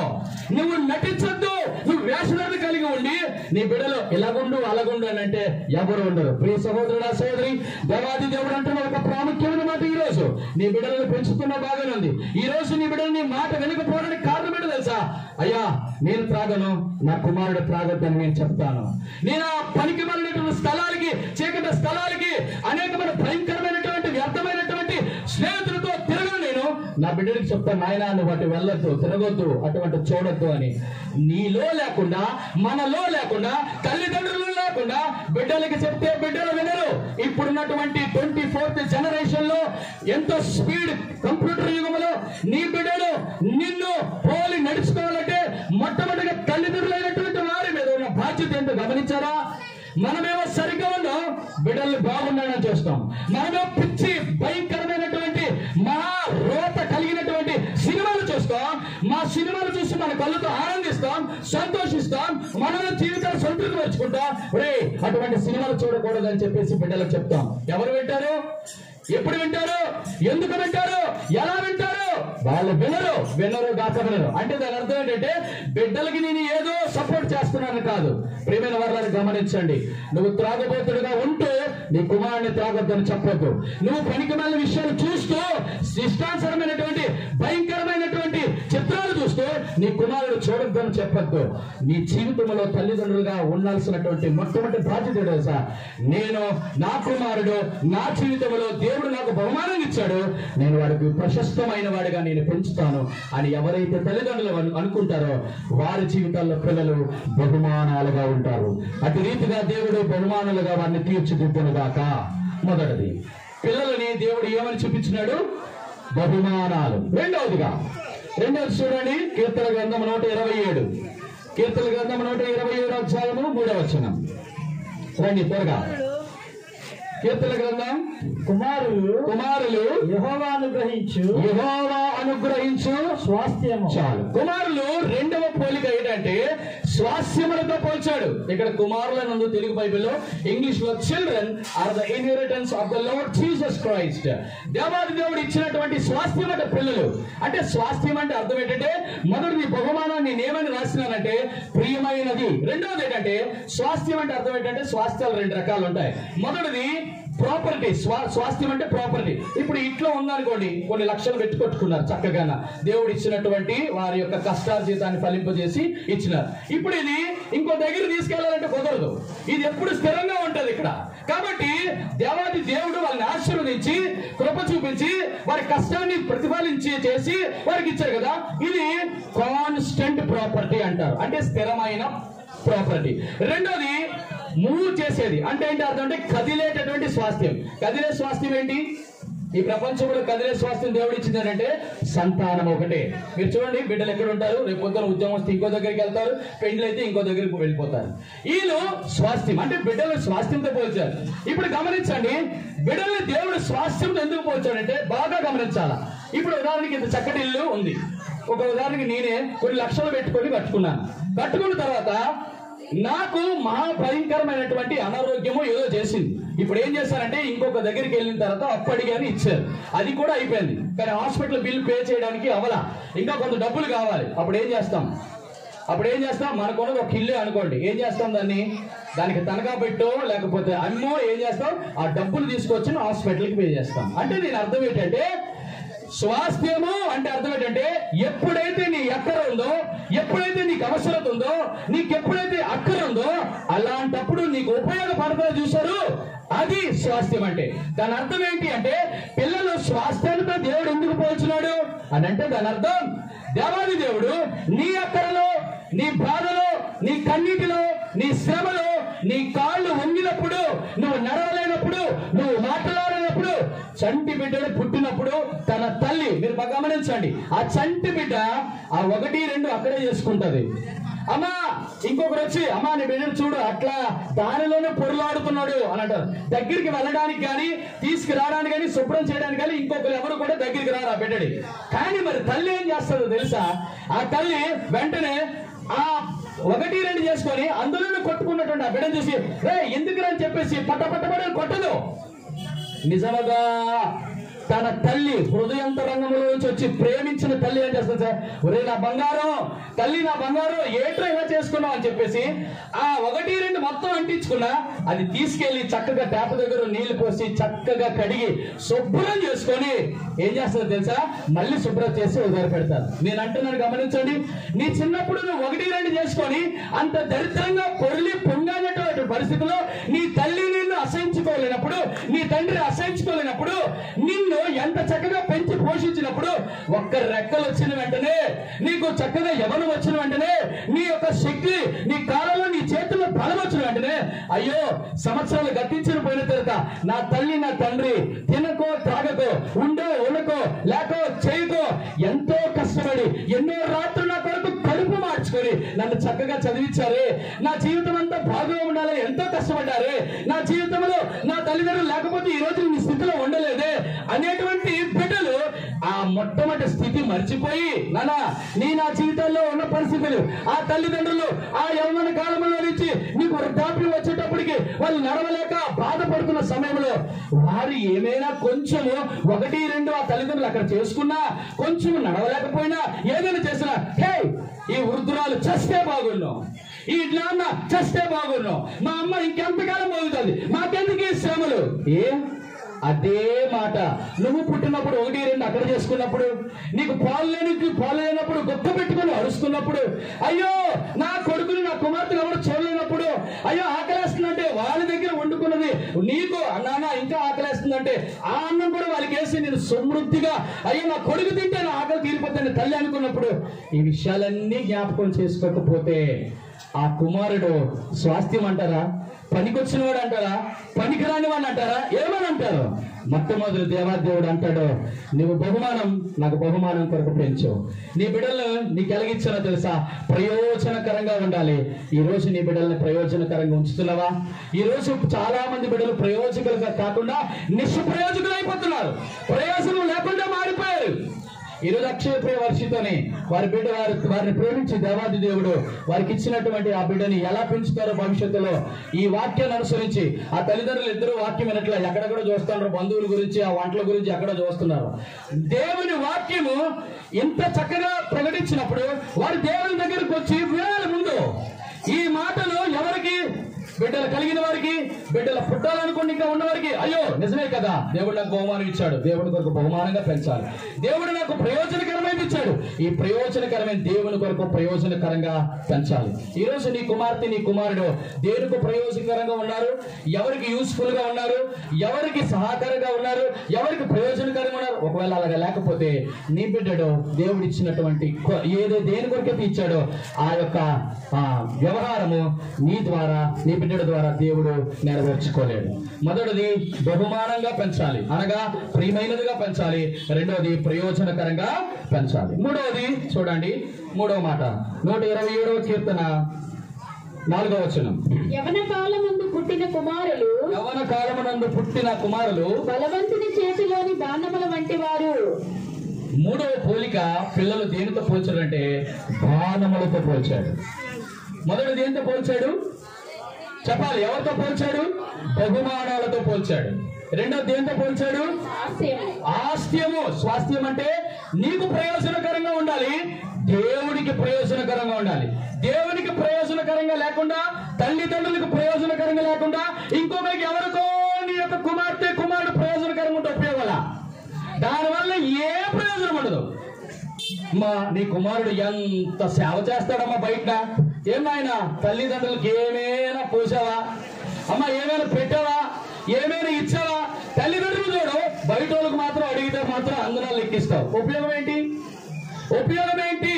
నువ్వు నటించొద్దు, నువ్వు వేషధారణ కలిగి ఉండి నీ బిడ్డలు ఇలాగుండు అలాగుండు అని అంటే ఎవరు ఉండరు. ప్రియ సహోదరుడా సహోదరి, దేవాది దేవుడు అంటే ఒక ప్రాముఖ్యమైన మాట. ఈ రోజు నీ బిడ్డలను పెంచుతున్న బాగానే ఉంది. ఈ రోజు నీ బిడ్డలు నీ మాట వినకపోవడానికి కారణం ఏంటో తెలుసా? అయ్యా నేను త్రాగను, నా కుమారుడు త్రాగొద్దని నేను చెప్తాను. నేను ఆ పనికి మాలినటువంటి స్థలాలకి, చీకటి స్థలాలకి, అనేకమైన భయంకరమైనటువంటి వ్యర్థమైనటువంటి స్నేహితులతో తిరగను. నేను నా బిడ్డడికి చెప్తాను, నాయన నువ్వు అటు వెళ్ళొద్దు, తిరగొద్దు, అటువంటి చూడొద్దు అని. నీలో లేకుండా, మనలో లేకుండా, తల్లిదండ్రులు లేకుండా బిడ్డలకి చెప్తే బిడ్డలు వినరు. ఇప్పుడున్నటువంటి 24th జనరేషన్ లో ఎంతో స్పీడ్ కంప్యూటర్ యుగంలో నీ బిడ్డలు నిన్ను పోలి నడుచుకోవాలంటే మొట్టమొదటిగా తల్లిదండ్రులైనటువంటి వారి మీద ఉన్న బాధ్యత ఏంటో గమనించారా? మనమేమో సరిగ్గా ఉన్నాం, బిడ్డల్ని బాగుండాలని చూస్తాం. మనమేమో పిచ్చి భయంకరమైనటువంటి మహా రోత కలిగినటువంటి సినిమాలు చూస్తాం. మా సినిమాలు చూసి మన కళ్ళతో ఆనందిస్తాం, సంతోషిస్తాం, మన జీవితాలు సంతృప్తి పరుచుకుంటాం. అటువంటి సినిమాలు చూడకూడదని చెప్పేసి బిడ్డలకు చెప్తాం. ఎవరు వింటారు? ఎప్పుడు వింటారు? ఎందుకు వింటారు? ఎలా వింటారు? వాళ్ళు వినరు గాక వినరు. అంటే దాని అర్థం ఏంటంటే బిడ్డలకి నేను ఏదో సపోర్ట్ చేస్తున్నాను కాదు. ప్రియమైన వారిని గమనించండి, నువ్వు త్రాగబోతుడుగా ఉంటూ నీ కుమారుని త్రాగొద్దని చెప్పొద్దు. నువ్వు పనికిమాలిన విషయాలు చూస్తూ, ఇష్టానుసరమైనటువంటి భయంకరమైనటువంటి చిత్రాలు చూస్తూ నీ కుమారుడు చూడొద్దని చెప్పొద్దు. నీ జీవితంలో తల్లిదండ్రులుగా ఉండాల్సినటువంటి మొట్టమొదటి బాధ్యత తెలుసా? నేను నా కుమారుడు నా జీవితంలో దేవుడు నాకు బహుమానం ఇచ్చాడు, నేను వాడికి ప్రశస్తమైన వాడిగా నేను పెంచుతాను అని ఎవరైతే తల్లిదండ్రులు అనుకుంటారో వారి జీవితాల్లో పిల్లలు బహుమానాలుగా ఉంటారు. అటు రీతిగా దేవుడు బహుమానాలుగా వారిని తీర్చిదిద్దునుగాక. మొదటిది, పిల్లలని దేవుడు ఏమని చూపించినాడు? బహుమానాలు. రెండవది చూడండి, కీర్తన గ్రంథం 127, కీర్తన గ్రంథం 127 అధ్యాయము 3వ వచనం. రండి త్వరగా. కీర్తన గ్రంథం, కుమారులు యెహోవా అనుగ్రహించు స్వాస్థ్యము. చాలు. కుమారులు రెండవ పోలిక ఏంటంటే స్వాస్థ్యములతో పోల్చాడు. ఇక్కడ కుమారులను తెలుగు బైబిల్లో, ఇంగ్లీష్ లో children are the inheritance of the lord Jesus Christ. దేవాది దేవుడు ఇచ్చినటువంటి స్వాస్థ్యం అంటే పిల్లలు. అంటే స్వాస్థ్యం అంటే అర్థం ఏంటంటే మొదటిది బహుమానాన్ని నేనేమని రాసినానంటే ప్రియమైనది. రెండవది ఏంటంటే స్వాస్థ్యం అంటే అర్థం ఏంటంటే స్వాస్థ్యాలు 2 రకాలు ఉంటాయి. మొదటిది ప్రాపర్టీ. స్వాస్థ్యం అంటే ప్రాపర్టీ. ఇప్పుడు ఇంట్లో ఉందనుకోండి, కొన్ని లక్షలు పెట్టుకొట్టుకున్నారు చక్కగా, దేవుడు ఇచ్చినటువంటి వారి యొక్క కష్టార్జితాన్ని ఫలింపజేసి ఇచ్చినారు. ఇప్పుడు ఇది ఇంకో దగ్గర తీసుకెళ్లాలంటే కుదరదు, ఇది ఎప్పుడు స్థిరంగా ఉంటది ఇక్కడ. కాబట్టి దేవాది దేవుడు వాళ్ళని ఆశీర్వదించి కృప చూపించి వారి కష్టాన్ని ప్రతిఫలించి చేసి వారికి ఇచ్చారు కదా, ఇది కాన్స్టెంట్ ప్రాపర్టీ అంటారు, అంటే స్థిరమైన ప్రాపర్టీ. రెండోది మూవ్ చేసేది. అంటే ఏంటి అర్థం? అంటే కదిలేటటువంటి స్వాస్థ్యం. కదిలే స్వాస్థ్యం ఏంటి? ఈ ప్రపంచంలో కదిలే స్వాస్థ్యం దేవుడు ఇచ్చింది అంటే సంతానం ఒకటే. మీరు చూడండి, బిడ్డలు ఎక్కడ ఉంటారు? రేపు పొద్దున ఉద్యోగం వస్తే ఇంకో దగ్గరికి వెళ్తారు, పెండ్లు అయితే ఇంకో దగ్గరికి వెళ్ళిపోతారు. వీళ్ళు స్వాస్థ్యం అంటే బిడ్డలు స్వాస్థ్యంతో పోల్చారు. ఇప్పుడు గమనించండి, బిడ్డల్ని దేవుడు స్వాస్థ్యంతో ఎందుకు పోల్చాడంటే బాగా గమనించాలా. ఇప్పుడు ఉదాహరణకి ఇంత చక్కటి ఇల్లు ఉంది. ఒక ఉదాహరణకి నేనే కొన్ని లక్షలు పెట్టుకొని కట్టుకున్నాను. కట్టుకున్న తర్వాత నాకు మహాభయంకరమైనటువంటి అనారోగ్యము ఏదో చేసింది. ఇప్పుడు ఏం చేశారంటే ఇంకొక దగ్గరికి వెళ్ళిన తర్వాత అప్పటికని ఇచ్చారు, అది కూడా అయిపోయింది. కానీ హాస్పిటల్ బిల్ పే చేయడానికి అవలా, ఇంకా కొంత డబ్బులు కావాలి. అప్పుడు ఏం చేస్తాం? మనకున్నది ఒక ఇల్లు అనుకోండి, ఏం చేస్తాం? దానికి తనఖా పెట్టో లేకపోతే అమ్మో ఏం చేస్తాం? ఆ డబ్బులు తీసుకొచ్చి హాస్పిటల్కి పే చేస్తాం. అంటే దీని అర్థం ఏంటంటే స్వాస్థ్యము అంటే అర్థం ఏంటంటే ఎప్పుడైతే నీ అక్కర ఉందో, ఎప్పుడైతే నీకు అవసరత ఉందో, నీకు ఎప్పుడైతే అక్కర ఉందో అలాంటప్పుడు నీకు ఉపయోగపడతారో చూశారు, అది స్వాస్థ్యం అంటే. దాని అర్థం ఏంటి అంటే పిల్లలు స్వాస్థ్యాలతో దేవుడు ఎందుకు పోల్చున్నాడు అని అంటే దాని అర్థం దేవాది దేవుడు నీ అక్కరలో నీ బాధలో, నీ కన్నీటిలో, నీ శ్రమలో నీ కాళ్ళు వంగినప్పుడు, నువ్వు నడవలేనప్పుడు, నువ్వు మాట్లాడలేనప్పుడు, చంటి బిడ్డడు పుట్టినప్పుడు తన తల్లి, మీరు బాగా గమనించండి, ఆ చంటి బిడ్డ ఆ 1, 2 అక్కడే చేసుకుంటది. అమ్మా ఇంకొకరు వచ్చి, అమ్మా నీ బిడ్డను చూడు అట్లా దానిలోనే పొరులాడుతున్నాడు అని అంటారు. దగ్గరికి వెళ్ళడానికి కానీ, తీసుకురావడానికి కానీ, శుభ్రం చేయడానికి కానీ ఇంకొకరు ఎవరు కూడా దగ్గరికి రారు ఆ బిడ్డడి. కానీ మరి తల్లి ఏం చేస్తుందో తెలుసా? ఆ తల్లి వెంటనే ఆ 1, 2 చేసుకొని అందులోనే కొట్టుకున్నటువంటి ఆ బిడ్డను చూసి, రే ఎందుకు అని చెప్పేసి పట్టపట్టబడి కొట్టదు. నిజముగా తన తల్లి హృదయంతరంగంలో నుంచి వచ్చి ప్రేమించిన తల్లి ఏం చేస్తుంది సార్? ఒరే నా బంగారం, తల్లి నా బంగారం, ఏట్రా ఇలా చేసుకున్నావు అని చెప్పేసి ఆ 1, 2 మొత్తం అంటించుకున్నా అది తీసుకెళ్లి చక్కగా ట్యాప్ దగ్గర నీళ్లు పోసి చక్కగా కడిగి శుభ్రం చేసుకొని ఏం చేస్తుంది తెలుసా? మళ్ళీ శుభ్రం చేసి వదిలిపెడతారు. నేను అంటున్నాను గమనించండి. నీ చిన్నప్పుడు నువ్వు 1, 2 చేసుకొని అంత దరిద్రంగా పొంగనటువంటి పరిస్థితిలో నీ తల్లి నిన్ను అసహించుకోలేనప్పుడు, నీ తండ్రి అసహించుకోలేనప్పుడు, నిన్ను ఎంత చక్కగా పెంచి పోషించినప్పుడు, ఒక్క రెక్కలు వచ్చిన వెంటనే, నీకు చక్కగా యవ్వనం వచ్చిన వెంటనే, నీ యొక్క శక్తి నీ కాలంలో, నీ చేతుల్లో బలం వచ్చిన వెంటనే, అయ్యో సంవత్సరాలు గతించిన పోయిన తర్వాత నా తల్లి నా తండ్రి తినకో తాగకో, ఉండో ఉండకో, లేకో చేయకో, ఎంతో కష్టపడి ఎన్నో రాత్రులు నా కొరకు కడుపు మార్చుకొని నన్ను చక్కగా చదివించారే, నా జీవితం అంతా బాగుగా ఉండాలని ఎంతో కష్టపడ్డారే, నా జీవితంలో నా తల్లిదండ్రులు లేకపోతే ఈ రోజు నీ స్థితిలో ఉండలేదే అనేటువంటి బిడ్డలు ఆ మొట్టమొదటి స్థితి మర్చిపోయి, నానా నా జీవితాల్లో ఉన్న పరిస్థితులు, ఆ తల్లిదండ్రులు ఆ యవ్వన కాలంలో నుంచి నీకు వృద్ధాప్యం వచ్చేటప్పటికి వాళ్ళు నడవలేక బాధపడుతున్న సమయంలో వారు ఏమైనా కొంచెము 1, 2 ఆ తల్లిదండ్రులు అక్కడ చేసుకున్నా, కొంచెం నడవలేకపోయినా, ఏదైనా చేసినా, హే ఈ వృద్ధురాలు చస్తే బాగున్నాం, ఈ నాన్న చస్తే బాగున్నాం, మా అమ్మ ఇంకెంతకాలం బాగుతుంది, మాకెందుకు ఈ శ్రమలు? అదే మాట నువ్వు పుట్టినప్పుడు 1, 2 అక్కడ చేసుకున్నప్పుడు, నీకు పాలు లేనప్పుడు గొప్ప పెట్టుకుని అరుస్తున్నప్పుడు, అయ్యో నా కొడుకుని నా కుమార్తెను ఎవరు చూడలేనప్పుడు, అయ్యో ఆకలేస్తుందంటే వాళ్ళ దగ్గర వండుకున్నది నీకు నాన్న ఇంకా ఆకలేస్తుందంటే ఆ అన్నం కూడా వాళ్ళకి వేసి నేను సమృద్ధిగా, అయ్యో నా కొడుకు తింటే నా ఆకలి తీరిపోతాను తల్లి అనుకున్నప్పుడు, ఈ విషయాలన్నీ జ్ఞాపకం చేసుకోకపోతే ఆ కుమారుడు స్వాస్థ్యం అంటారా, పనికొచ్చిన వాడు అంటారా, పనికిరాని వాడిని అంటారా, ఏమని అంటారు? మొట్టమొదటి దేవాదేవుడు అంటాడు, నువ్వు నాకు బహుమానం కొరకు పెంచు. నీ బిడ్డలను నీకు ఎలాగిచ్చానో తెలుసా? ప్రయోజనకరంగా ఉండాలి. ఈ రోజు నీ బిడ్డల్ని ప్రయోజనకరంగా ఉంచుతున్నావా? ఈ రోజు చాలా మంది బిడ్డలు ప్రయోజకులుగా కాకుండా నిష్ప్రయోజకులు అయిపోతున్నారు, ప్రయోజనం లేకుండా మారిపోయారు. ఈరోజు అక్షయ ప్రియ వర్షితోని వారిని ప్రేమించి దేవాది దేవుడు వారికి ఇచ్చినటువంటి ఆ బిడ్డని ఎలా పెంచుతారో భవిష్యత్తులో ఈ వాక్యాన్ని అనుసరించి ఆ తల్లిదండ్రులు ఇద్దరు వాక్యం వినట్లా ఎక్కడెక్కడ చూస్తున్నారు, బంధువుల గురించి ఆ వంటల గురించి ఎక్కడ చూస్తున్నారు. దేవుని వాక్యము ఇంత చక్కగా ప్రకటించినప్పుడు వారు దేవుని దగ్గరకు వచ్చి వినాలి. ముందు ఈ మాటలు ఎవరికి? బిడ్డలు కలిగిన వారికి, బిడ్డల పుట్టాలనుకోండి ఇంకా ఉన్నవారికి, అయ్యో నిజమే కదా దేవుడు నాకు బహుమానం ఇచ్చాడు, దేవుడి కొరకు బహుమానంగా పెంచాలి, దేవుడు నాకు ప్రయోజనకరమైన ఇచ్చాడు, ఈ ప్రయోజనకరమైన దేవుని కొరకు ప్రయోజనకరంగా పెంచాలి. ఈ రోజు నీ కుమార్తె నీ కుమారుడు దేనికి ప్రయోజనకరంగా ఉన్నారు? ఎవరికి యూస్ఫుల్ గా ఉన్నారు? ఎవరికి సహకారంగా ఉన్నారు? ఎవరికి ప్రయోజనకరంగా ఉన్నారు? ఒకవేళ అలాగా లేకపోతే నీ బిడ్డడు దేవుడు ఇచ్చినటువంటి దేని కొరకైతే ఇచ్చాడో ఆ యొక్క వ్యవహారము నీ ద్వారా, నీ బిడ్డ ద్వారా దేవుడు నెరవేర్చుకోలేడు. మొదటిది బహుమానంగా పెంచాలి, అనగా ప్రియమైనదిగా పెంచాలి. రెండవది ప్రయోజనకరంగా పెంచాలి. మూడవది చూడండి, మూడవ మాట 127వ కీర్తన 4వ వచనం. యవన కాలమందు పుట్టిన కుమారులు బలవంతుని చేతిలోని బాణముల వంటి వారు. మూడవ పోలిక పిల్లలు దేనితో పోల్చాడంటే బాణములతో పోల్చాడు. మొదటి దేనితో పోల్చాడు చెప్పాలి? ఎవరితో పోల్చాడు? బహుమానాలతో పోల్చాడు. రెండోది దేంతో పోల్చాడు? ఆస్త్యము. స్వాస్థ్యం అంటే నీకు ప్రయోజనకరంగా ఉండాలి, దేవుడికి ప్రయోజనకరంగా ఉండాలి. దేవునికి ప్రయోజనకరంగా లేకుండా, తల్లిదండ్రులకు ప్రయోజనకరంగా లేకుండా, ఇంకొకరికి ఎవరికో నీ యొక్క కుమార్తె కుమారుడు ప్రయోజనకరంగా ఉంటే ఉపయోగాల, దానివల్ల ఏ ప్రయోజనం ఉండదు. నీ కుమారుడు ఎంత సేవ చేస్తాడమ్మా బయట, ఏమైనా తల్లిదండ్రులకు ఏమైనా పోసావా అమ్మా, ఏమైనా పెట్టావా, ఏమైనా ఇచ్చావా? తల్లిదండ్రులు చూడు, బయట వాళ్ళకి మాత్రం అడిగితే మాత్రం అందరూ లెక్కిస్తావు. ఉపయోగం ఏంటి? ఏంటి?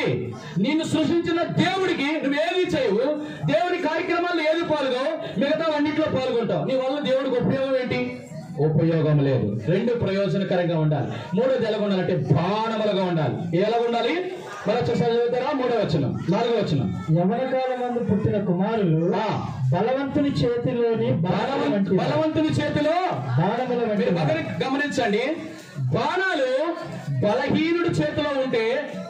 నిన్ను సృష్టించిన దేవుడికి నువ్వేది చేయవు, దేవుడి కార్యక్రమాల్లో ఏది పాల్గొ, మిగతా అన్నింటిలో పాల్గొంటావు. నీ వల్ల దేవుడికి ఉపయోగం ఏంటి? ఉపయోగం లేదు. రెండు, ప్రయోజనకరంగా ఉండాలి. మూడోది ఎలాగ ఉండాలంటే బాణములుగా ఉండాలి. ఎలా ఉండాలి? మరి ఒకసారి చదువుతారా? 3వ వచనం, 4వ వచనం. యవన కాలమందు పుట్టిన కుమారులు బలవంతుని చేతిలోని బలవంతుని చేతిలో బాణముల వంటి. గమనించండి, బాణాలు బలహీనుడి చేతిలో ఉంటే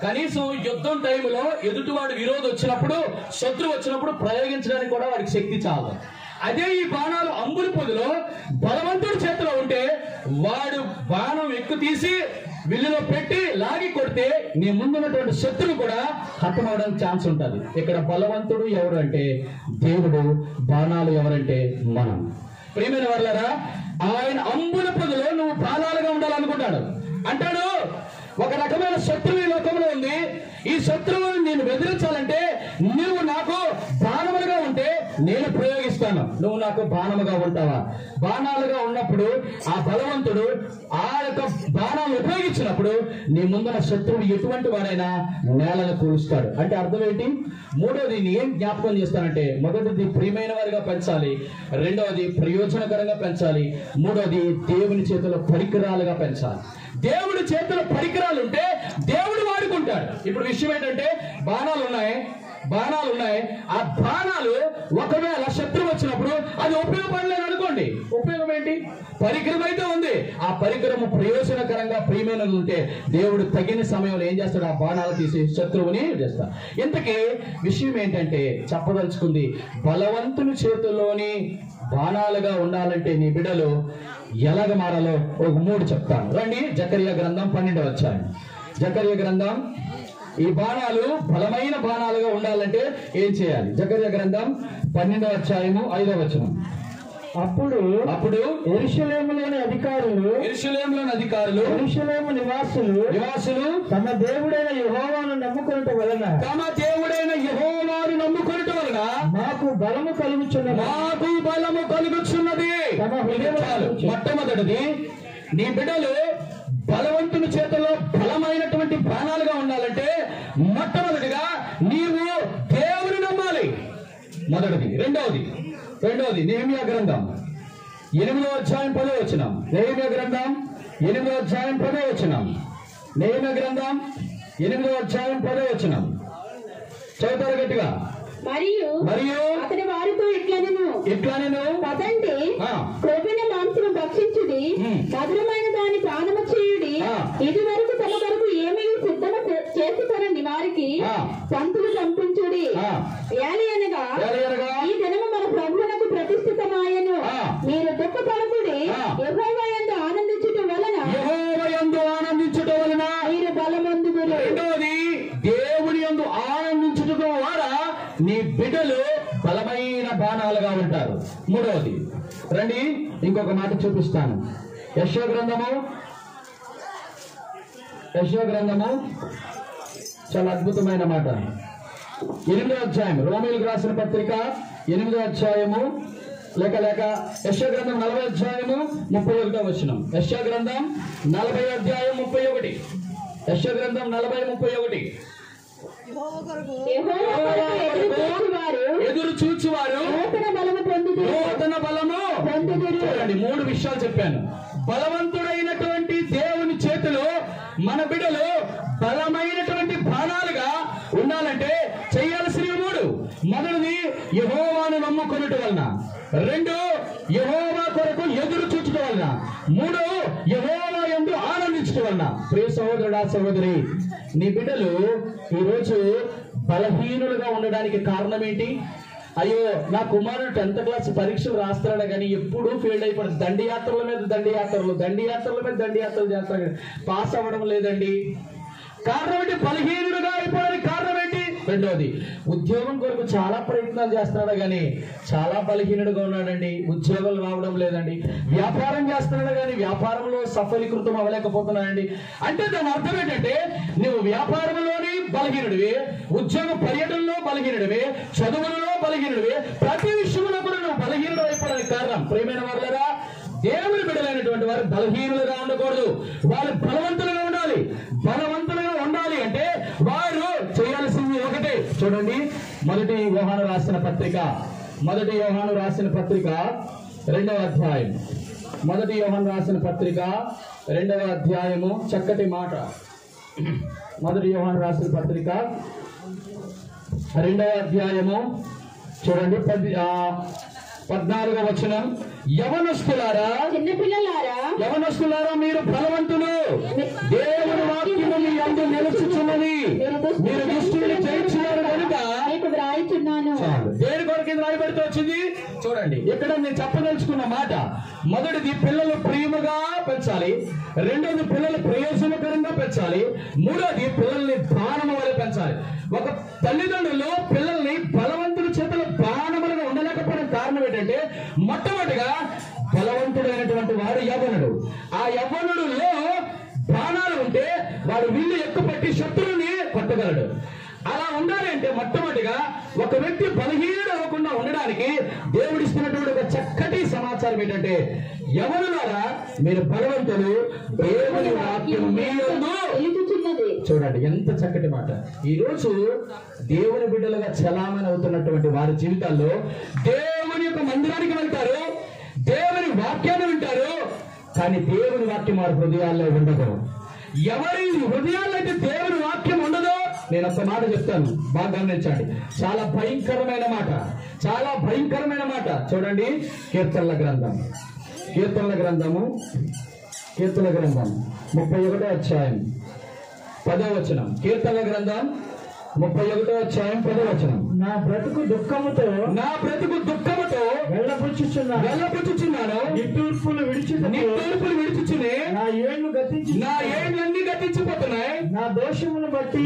కనీసం యుద్ధం టైంలో ఎదుటివాడు విరోధి వచ్చినప్పుడు, శత్రువు వచ్చినప్పుడు ప్రయోగించడానికి కూడా వాడికి శక్తి చాలు. అదే ఈ బాణాలు అంబుల పొదిలో బలవంతుడి చేతిలో ఉంటే వాడు బాణం ఎక్కువ తీసి విల్లులో పెట్టి లాగి కొడితే నీ ముందున్నటువంటి శత్రువు కూడా హతమవడానికి ఛాన్స్ ఉంటుంది. ఇక్కడ బలవంతుడు ఎవరు అంటే దేవుడు, బాణాలు ఎవరంటే మనం. ప్రియమైన వాళ్ళారా, ఆయన అంబుల పొదిలో నువ్వు బాణాలుగా ఉండాలనుకుంటాడు. అంటాడు, ఒక రకమైన శత్రువు ఈ లోకంలో ఉంది, ఈ శత్రువుని నేను బెదిరించాలంటే నువ్వు నాకు బాణములుగా ఉంటే నేను ప్రయోగిస్తాను, నువ్వు నాకు బాణముగా ఉంటావా? బాణాలుగా ఉన్నప్పుడు ఆ బలవంతుడు ఆ యొక్క బాణాలు ఉపయోగించినప్పుడు నీ ముందున్న శత్రువు ఎటువంటి వాడైనా నేలను కూలుస్తాడు. అంటే అర్థం ఏంటి? మూడోది ఏం జ్ఞాపకం చేస్తానంటే, మొదటిది ప్రియమైన వారిగా పెంచాలి, రెండవది ప్రయోజనకరంగా పెంచాలి, మూడోది దేవుని చేతిలో పరికరాలుగా పెంచాలి. దేవుడి చేతిలో పరికరాలు ఉంటే దేవుడు వాడుకుంటాడు. ఇప్పుడు విషయం ఏంటంటే, బాణాలు ఉన్నాయి, ఆ బాణాలు ఒకవేళ శత్రువు వచ్చినప్పుడు అది ఉపయోగపడలేదు అనుకోండి, ఉపయోగం ఏంటి? పరికరం అయితే ఉంది, ఆ పరికరము ప్రయోజనకరంగా ప్రియమైనది ఉంటే దేవుడు తగిన సమయంలో ఏం చేస్తాడు? ఆ బాణాలు తీసి శత్రువుని చేస్తాడు. ఇంతకీ విషయం ఏంటంటే చెప్పదలుచుకుంది, బలవంతుని చేతుల్లోని బాణాలుగా ఉండాలంటే నీ బిడ్డలు ఎలాగ మారాలో ఒక 3 చెప్తాను. రండి, జకర్యా గ్రంథం 12వ అధ్యాయం. జకర్యా గ్రంథం, ఈ బాణాలు బలమైన బాణాలుగా ఉండాలంటే ఏం చేయాలి? జకర్యా గ్రంథం 12వ అధ్యాయము 5వ వచనం. అప్పుడు యెరూషలేములోని అధికారులు యెరూషలేము నివాసులు తమ దేవుడైన యెహోవాను నమ్ముకొనుట వలన మాకు బలము కలుగుచున్నది. మొట్టమొదటిది, నీ బిడ్డలు బలవంతుని చేతిలో బలమైనటువంటి బాణాలుగా ఉండాలంటే మొట్టమొదటిగా నీవు దేవుని నమ్మాలి. మొదటిది. రెండవది నెహెమ్యా గ్రంథం 8వ అధ్యాయం 10వ వచనం. నెహెమ్యా గ్రంథం 8వ అధ్యాయం 10వ వచనం. నెహెమ్యా గ్రంథం 8వ అధ్యాయం 10వ వచనం. చదువుతారు గట్టిగా. మరియు అతని వారితో ఇట్లనెను, పదండి, క్రొవ్విన మాంసము భక్షించుడి, మధురమైన దాని ప్రాణము చేయుడి. ఇది వరకు తమ కొరకు ఏమీ సిద్ధము చేసుకొనని వారికి పంతులు పంపించుడి. ఏలి అనగా ఈ దినము మన ప్రభువునకు ప్రతిష్ఠితమాయెను. మీరు దుఃఖపడకుడి, యెహోవా యందు ఆనందించుట వలన మీరు బలమందుదురు. రెండోది, దేవుని యందు ఆనందించుట ద్వారా నీ బిడ్డలు బలమైన బాణాలుగా ఉంటారు. మూడవది, రండి ఇంకొక మాట చూపిస్తాను. యెషయా గ్రంథము చాలా అద్భుతమైన మాట. 8వ అధ్యాయం, రోమీయులకు రాసిన పత్రిక 8వ అధ్యాయము లేక యెషయా గ్రంథం 40వ అధ్యాయము 31వ వచనం. యెషయా గ్రంథం 40వ అధ్యాయం 31. యెషయా గ్రంథం 40:31. ఎదురు చూచువారు నూతన బలము చూడండి, 3 విషయాలు చెప్పాను. బలవంతుడైనటువంటి దేవుని చేతిలో మన బిడ్డలు బలమైనటువంటి బాణాలుగా ఉండాలంటే చేయాల్సినవి 3. మొదటిది, యెహోవాను నమ్ముకొనుట వలన. 2, యెహోవా కొరకు ఎదురు చూచుట వలన. 3, యెహోవా యందు ఆనందించుట వలన. ప్రియ సహోదరుడా, సహోదరి, నీ బిడ్డలు ఈరోజు బలహీనులుగా ఉండడానికి కారణం ఏంటి? అయ్యో, నా కుమారుడు 10th క్లాస్ పరీక్షలు రాస్తున్నాడు కానీ ఎప్పుడూ ఫెయిల్ అయిపోయింది. దండియాత్రల మీద దండియాత్రలు చేస్తాడు, పాస్ అవ్వడం లేదండి. కారణం ఏంటి? బలహీనుడుగా అయిపోవడానికి కారణం ఏంటి? రెండోది, ఉద్యోగం కొరకు చాలా ప్రయత్నాలు చేస్తున్నాడు కానీ చాలా బలహీనుడుగా ఉన్నాడండి, ఉద్యోగాలు రావడం లేదండి. వ్యాపారం చేస్తున్నాడు కానీ వ్యాపారంలో సఫలీకృతం అవ్వలేకపోతున్నాడండి. అంటే దాని అర్థం ఏంటంటే, నువ్వు వ్యాపారంలోని బలహీనుడివి, ఉద్యోగ పర్యటనలో బలహీనుడివి, చదువులలో బలహీనుడివి, ప్రతి విషయంలో కూడా నువ్వు బలహీనుడు అయిపోవడానికి కారణం. ప్రియమైన వారులారా, దేవుని బిడ్డలైనటువంటి వారు బలహీనులుగా ఉండకూడదు, వాళ్ళు బలవంతులుగా ఉండాలి. బలవంతులుగా ఉండాలి అంటే వారు పత్రిక, మొదటి యోహాను రాసిన పత్రిక 2వ అధ్యాయం. మొదటి యోహాను రాసిన పత్రిక 2వ అధ్యాయము. చక్కటి మాట. మొదటి యోహాను రాసిన పత్రిక 2వ అధ్యాయము చూడండి, 14వ వచనం. యవనస్తులారా, యవనస్తులారా, మీరు బలవంతులు, దేవుని వాక్యము మీ యందు నిలుచుచున్నది, మీరు దుష్టుని జయించినారు కనుక దేని కొరకు రాయబడితే వచ్చింది చూడండి. ఇక్కడ నేను చెప్పదలుచుకున్న మాట, మొదటిది పిల్లలు ప్రియముగా పెంచాలి, రెండోది పిల్లలు ప్రయోజనకరంగా పెంచాలి, మూడోది పిల్లల్ని బాణము వలె పెంచాలి. ఒక తల్లిదండ్రులు పిల్లల్ని బలవంతుల చేతుల బాణములుగా ఉండలేకపోవడం కారణం ఏంటంటే, మొట్టమొదటిగా బలవంతుడైనటువంటి వాడు యవ్వనుడు. ఆ యవ్వనుడులో బాణాలు ఉంటే వాడు విల్లు ఎక్కుపెట్టి శత్రువుని పట్టగలడు. అలా ఉండాలి అంటే మొట్టమొదటిగా ఒక వ్యక్తి బలహీనుడు అవ్వకుండా ఉండడానికి దేవుడిస్తున్నటువంటి ఒక చక్కటి సమాచారం ఏంటంటే, యవ్వనులారా మీరు బలవంతులు, దేవుని వాక్యం మీ యందు. చూడండి ఎంత చక్కటి మాట. ఈ రోజు దేవుని బిడ్డలుగా చలామణి అవుతున్నటువంటి వారి జీవితాల్లో దేవుని యొక్క మందిరానికి వెళ్తారు, దేవుని వాక్యాన్ని వింటారు, కానీ దేవుని వాక్యం వారి హృదయాల్లో ఉండదు. ఎవరి హృదయాల్లో అయితే దేవుని వాక్యం ఉండదో, నేను ఒక మాట చెప్తాను, బాగా గమనించండి. చాలా భయంకరమైన మాట, చాలా భయంకరమైన మాట. చూడండి, కీర్తనల గ్రంథం, కీర్తనల గ్రంథము 31వ అధ్యాయం 10వ వచనం. కీర్తనల గ్రంథం 31వ అధ్యాయం 10వ వచనం. నా బ్రతుకు దుఃఖముతో వెళ్ళపుచ్చుచున్నాను, నిట్టూర్పులు విడిచుచునే, నా ఏళ్ళన్నీ గతించిపోతున్నాయి, నా దోషములను బట్టి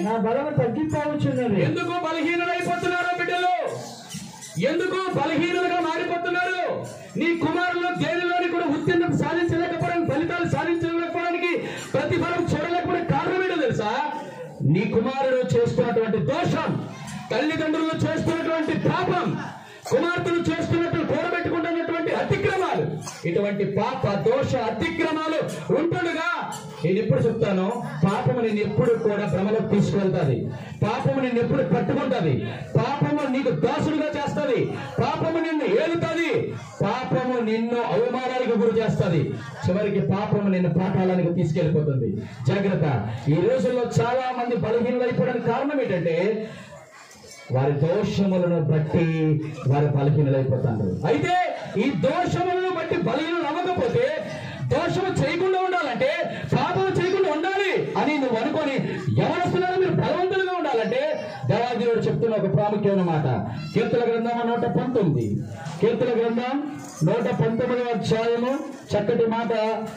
నా బలము తగ్గిపోవచ్చున్నది. ఎందుకు బలహీనులైపోతున్నారు బిడ్డలు? ఎందుకు బలహీనులుగా మారిపోతున్నారు? నీ కుమారులు దేనిలోని కూడా ఉత్తీర్ణత సాధించలేకపోవడానికి, ఫలితాలు సాధించలేకపోవడానికి, ప్రతిఫలం చూడలేకపోవడం కారణం ఏంటో తెలుసా? నీ కుమారుడు చేస్తున్నటువంటి దోషం, తల్లిదండ్రులు చేస్తున్నటువంటి పాపం, కుమార్తెలు చేస్తున్నట్టు కూడబెట్టుకుంటున్నటువంటి అతిక్రమాలు, ఇటువంటి పాప దోష అతిక్రమాలు ఉంటుండగా నేను ఎప్పుడు చెప్తాను, పాపము నిన్ను ఎప్పుడు కూడా భ్రమలోకి తీసుకువెళ్తాది, పాపము నిన్ను ఎప్పుడు పట్టుకుంటుంది, పాపము నీకు దాసుడుగా చేస్తుంది, పాపము నిన్ను ఏలుతుంది, పాపము నిన్ను అవమానాలకు గురి చేస్తుంది, చివరికి పాపము నిన్ను పాతాళానికి తీసుకెళ్లిపోతుంది. జాగ్రత్త. ఈ రోజుల్లో చాలా మంది బలహీనులు అయిపోవడానికి కారణం ఏంటంటే, వారి దోషములను బట్టి వారు బలహీనులైపోతారు. అయితే ఈ దోషములను బట్టి బలహీనులు అవ్వకపోతే, దోషము చేయకుండా ఉండాలంటే, పాపము చేయకుండా ఉండాలి అని నువ్వు అనుకొని యవనస్తులను మీరు బలవంతులుగా ఉండాలంటే, దేవాదేవుడు చెప్తున్న ఒక ప్రాముఖ్యమైన మాట. కీర్తన గ్రంథం 119, కీర్తన గ్రంథం 119వ అధ్యాయము. చక్కటి మాట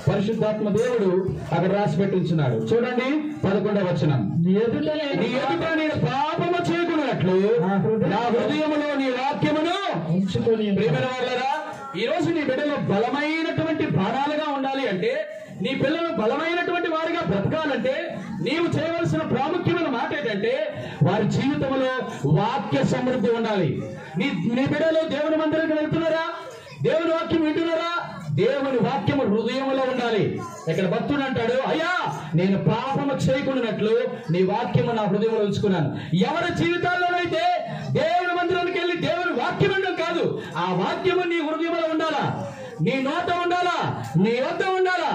పరిశుద్ధాత్మ దేవుడు అక్కడ రాసి పెట్టించున్నాడు. చూడండి 11వ వచనం. నీ ఎదుట నేను పాపము చేయకున్నట్లు నా హృదయములో నీ వాక్యమును ఉంచుకొని. ప్రియమైన వాళ్ళారా, ఈ రోజు నీ బిడ్డలు బలమైనటువంటి బాణాలుగా ఉండాలి అంటే, నీ పిల్లలు బలమైనటువంటి వారిగా బ్రతకాలంటే, నీవు చేయవలసిన ప్రాముఖ్యమైన మాట ఏంటంటే, వారి జీవితంలో వాక్య సమృద్ధి ఉండాలి. నీ బిడ్డలు దేవుని మందిరానికి వెళ్తున్నారా? దేవుని వాక్యం వింటున్నారా? దేవుని వాక్యము హృదయంలో ఉండాలి. ఇక్కడ భక్తుడు అంటాడు, అయ్యా నేను పాపము చేయకుండానట్లు నీ వాక్యము నా హృదయంలో ఉంచుకున్నాను. ఎవరి జీవితాల్లోనైతే దేవుని మందిరానికి వెళ్ళి దేవుని వాక్యం ఉండడం కాదు, ఆ వాక్యము నీ హృదయంలో ఉండాలా, నీ నోట ఉండాలా, నీ యొద్ద ఉండాలా.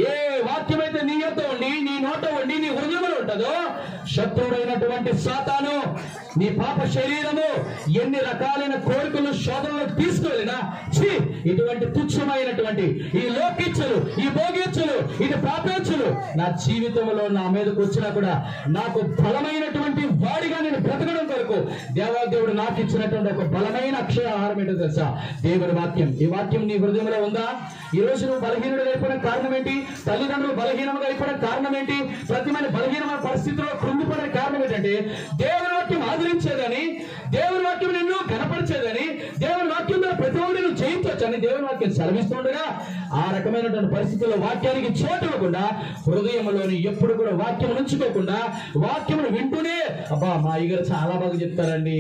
ఏ వాక్యమైతే నీ యొద్ద ఉండి, నీ నోట ఉండి, నీ హృదయంలో ఉంటుందో, శత్రుడైనటువంటి సాతాను నీ పాప శరీరము ఎన్ని రకాలైన కోరికలు శోధనలకు తీసుకువెళ్ళినా, ఇటువంటి తుచ్చమైనటువంటి ఈ లోకిచ్చులు, ఈ భోగిచ్చులు, ఇది పాపేచ్చులు నా జీవితంలో నా మీదకు వచ్చినా కూడా, నాకు బలమైనటువంటి వాడిగా నేను బ్రతకడం కొరకు దేవాదేవుడు నాకు ఇచ్చినటువంటి ఒక బలమైన అక్షయ ఆహారం ఏంటో తెలుసా? దేవుని వాక్యం. ఈ వాక్యం నీ హృదయంలో ఉందా? ఈ రోజు నువ్వు బలహీనుడు అయిపోవడానికి కారణం ఏంటి? తల్లిదండ్రులు బలహీనంగా అయిపోవడానికి కారణం ఏంటి? ప్రతి మంది బలహీనమైన పరిస్థితుల్లో కృంగిపోవడానికి కారణం ఏంటంటే, దేవుని వాక్యం ఆదరించేదని, దేవుని వాక్యం నిన్ను కనపరిచేదని, దేవుని వాక్యం ద్వారా ప్రతి ఒక్కటి నువ్వు జయించవచ్చు. అని దేవుని వాక్యం సెలవిస్తుండగా ఆ రకమైనటువంటి పరిస్థితుల్లో వాక్యానికి చోటు ఇవ్వకుండా హృదయంలోని ఎప్పుడు కూడా వాక్యం ఉంచుకోకుండా వాక్యమును వింటూనే అబ్బా మా అయ్యగారు చాలా బాగా చెప్తారండి,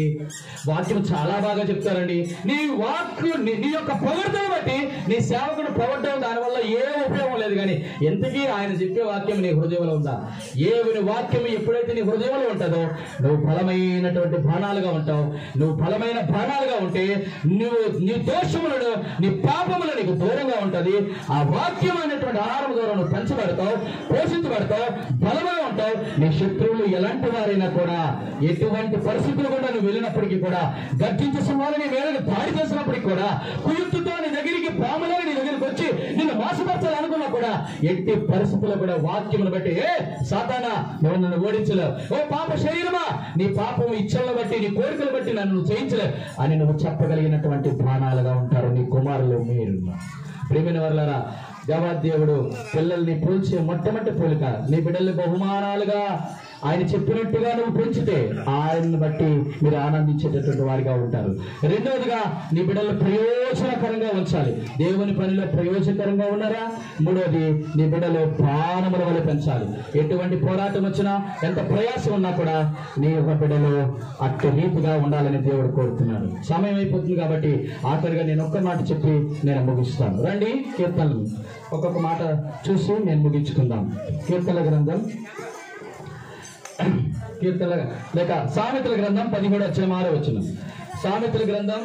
వాక్యం చాలా బాగా చెప్తారండి, నీ వాక్కు నీ యొక్క ప్రవర్తన బట్టి నీ సేవకుడు ప్రవర్తన దానివల్ల ఏ ఉపయోగం లేదు. కానీ ఎంతకీ ఆయన చెప్పే వాక్యం నీ హృదయంలో ఉందా? ఏవిని వాక్యం ఎప్పుడైతే నీ హృదయంలో ఉంటుందో నువ్వు బలమైనటువంటి బాణాలుగా ఉంటావు. నువ్వు బలమైన బాణాలుగా ఉంటే నువ్వు నీ దోషములను నీ పాపములు నీకు దూరంగా ఉంటది. ఆ వాక్యం అనేటువంటి ఆహారం ద్వారా నువ్వు పెంచబడతావు, పోషించబడతావు, బలమే ఉంటావు. నీ శత్రువులు ఎలాంటి వారైనా కూడా ఎటువంటి పరిస్థితులు కూడా నువ్వు వెళ్ళినప్పటికీ కూడా గర్జించే సింహాలని వేళకు దాడి చేసినప్పటికీ కూడా కుయుక్తుతో నీ దగ్గరికి పాములని నీ దగ్గరికి వచ్చి నిన్ను మోసపరచాలనుకున్నా కూడా ఎట్టి పరిస్థితుల్లో కూడా వాక్యమును బట్టి ఏ సాతానా నువ్వు నన్ను ఓడించలేవు, ఓ పాప శరీరమా నీ పాపం ఇచ్చలను బట్టి నీ కోరికలు బట్టి నన్ను జయించలేవు అని నువ్వు చెప్పగలిగినటువంటి బాణాలుగా ఉంటారు నీ కుమారులు మీరు. ప్రియమైన వర్లారా, దేవాదేవుడు పిల్లల్ని పోల్చే మొట్టమొదటి పోలిక నీ బిడ్డల్ని బహుమానాలుగా ఆయన చెప్పినట్టుగా నువ్వు పెంచితే ఆయన్ని బట్టి మీరు ఆనందించేటటువంటి వారిగా ఉంటారు. రెండవదిగా నీ బిడ్డలు ప్రయోజనకరంగా ఉంచాలి. దేవుని పనిలో ప్రయోజనకరంగా ఉన్నారా? మూడవది నీ బిడ్డలు ప్రాణముల వల్ల పెంచాలి. ఎటువంటి పోరాటం వచ్చినా ఎంత ప్రయాసం ఉన్నా కూడా నీ యొక్క బిడ్డలు అట్టి రీతిగా ఉండాలని దేవుడు కోరుతున్నాడు. సమయం అయిపోతుంది కాబట్టి ఆఖరిగా నేను ఒక్క మాట చెప్పి నేను ముగిస్తాను. రండి కీర్తనలు ఒక్కొక్క మాట చూసి నేను ముగించుకుందాం. కీర్తన గ్రంథం లేక సామెతల గ్రంథం 17 అధ్యాయం 6వ వచనం. సామెతల గ్రంథం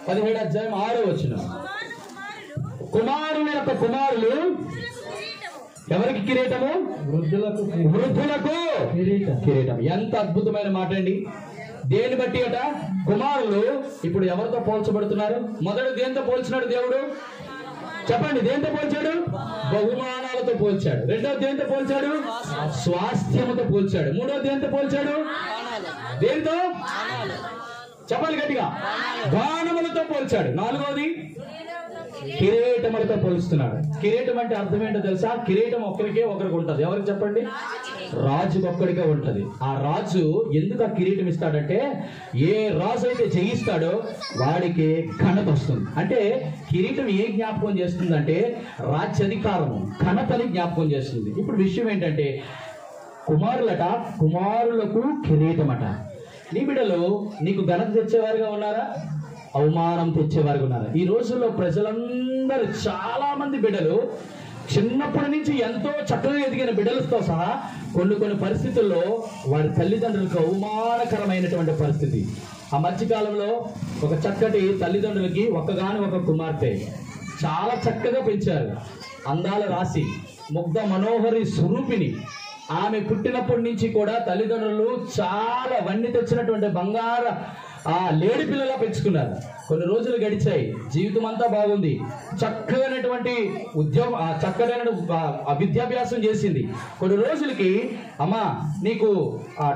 17 అధ్యాయం 6వ వచనం. కుమారుల యొక్క కుమారులు ఎవరికి కిరీటము? వృద్ధులకు కిరీటం. ఎంత అద్భుతమైన మాట అండి. దేని బట్టి అట? కుమారులు ఇప్పుడు ఎవరితో పోల్చబడుతున్నారు? మొదట దేంతో పోల్చినాడు దేవుడు? చెప్పండి, దేంతో పోల్చాడు? బహుమానాలతో పోల్చాడు. రెండవ దేంతో పోల్చాడు? స్వాస్థ్యముతో పోల్చాడు. మూడవ దేంతో పోల్చాడు? దేంతో? చెప్పాలి గట్టిగా. గానములతో పోల్చాడు. నాలుగవది కిరీటములతో పోలుస్తున్నాడు. కిరీటం అంటే అర్థం ఏంటో తెలుసా? కిరీటం ఒకరికి ఉంటది. ఎవరికి చెప్పండి? రాజుకి ఒక్కడికే ఉంటది. ఆ రాజు ఎందుకు ఆ కిరీటం ఇస్తాడంటే ఏ రాజు అయితే జయిస్తాడో వాడికి ఘనత వస్తుంది. అంటే కిరీటం ఏ జ్ఞాపకం చేస్తుందంటే రాజ్యాధికారము, ఘనతని జ్ఞాపకం చేస్తుంది. ఇప్పుడు విషయం ఏంటంటే కుమారులట, కుమారులకు కిరీటమట. నీ బిడ్డలు నీకు ఘనత తెచ్చేవారుగా ఉన్నారా? అవమానం తెచ్చేవారుగా ఉన్నారా? ఈ రోజుల్లో ప్రజలందరూ చాలా మంది బిడ్డలు చిన్నప్పటి నుంచి ఎంతో చక్కగా ఎదిగిన బిడ్డలతో సహా కొన్ని పరిస్థితుల్లో వారి తల్లిదండ్రులకు అవమానకరమైనటువంటి పరిస్థితి. ఆ మధ్యకాలంలో ఒక చక్కటి తల్లిదండ్రులకి ఒక కుమార్తె చాలా చక్కగా పెంచారు. అందాల రాశి, ముగ్ధ మనోహరి స్వరూపిణి. ఆమె పుట్టినప్పటి నుంచి కూడా తల్లిదండ్రులు చాలా వన్ని తెచ్చినటువంటి బంగార లేడి పిల్లలా పెంచుకున్నారు. కొన్ని రోజులు గడిచాయి, జీవితం అంతా బాగుంది, చక్కనటువంటి ఉద్యోగం, చక్కనైన విద్యాభ్యాసం చేసింది. కొన్ని రోజులకి అమ్మా నీకు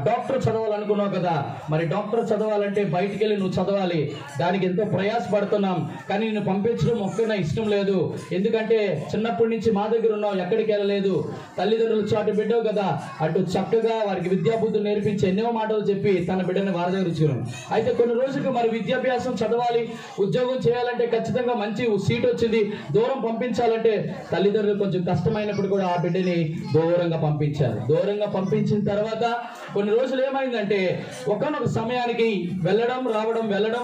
డాక్టర్ చదవాలనుకున్నావు కదా, మరి డాక్టర్ చదవాలంటే బయటికి వెళ్ళి నువ్వు చదవాలి, దానికి ఎంతో ప్రయాసపడుతున్నాం, కానీ నేను పంపించడం ఒక్కడే ఇష్టం లేదు, ఎందుకంటే చిన్నప్పటి నుంచి మా దగ్గర ఉన్నావు, ఎక్కడికి వెళ్ళలేదు, తల్లిదండ్రులు చాటు బిడ్డవు కదా, అటు చక్కగా వారికి విద్యాబుద్ధులు నేర్పించి ఎన్నో మాటలు చెప్పి తన బిడ్డని వారి దగ్గర ఉంచుకున్నాం. అయితే కొన్ని రోజులకు మరి విద్యాభ్యాసం చదవాలి, ఉద్యోగం చేయాలంటే ఖచ్చితంగా మంచి సీట్ వచ్చింది, దూరం పంపించాలంటే తల్లిదండ్రులు కొంచెం కష్టమైనప్పుడు కూడా ఆ బిడ్డని దూరంగా పంపించారు. దూరంగా పంపించిన తర్వాత కొన్ని రోజులు ఏమైందంటే ఒకనొక సమయానికి వెళ్ళడం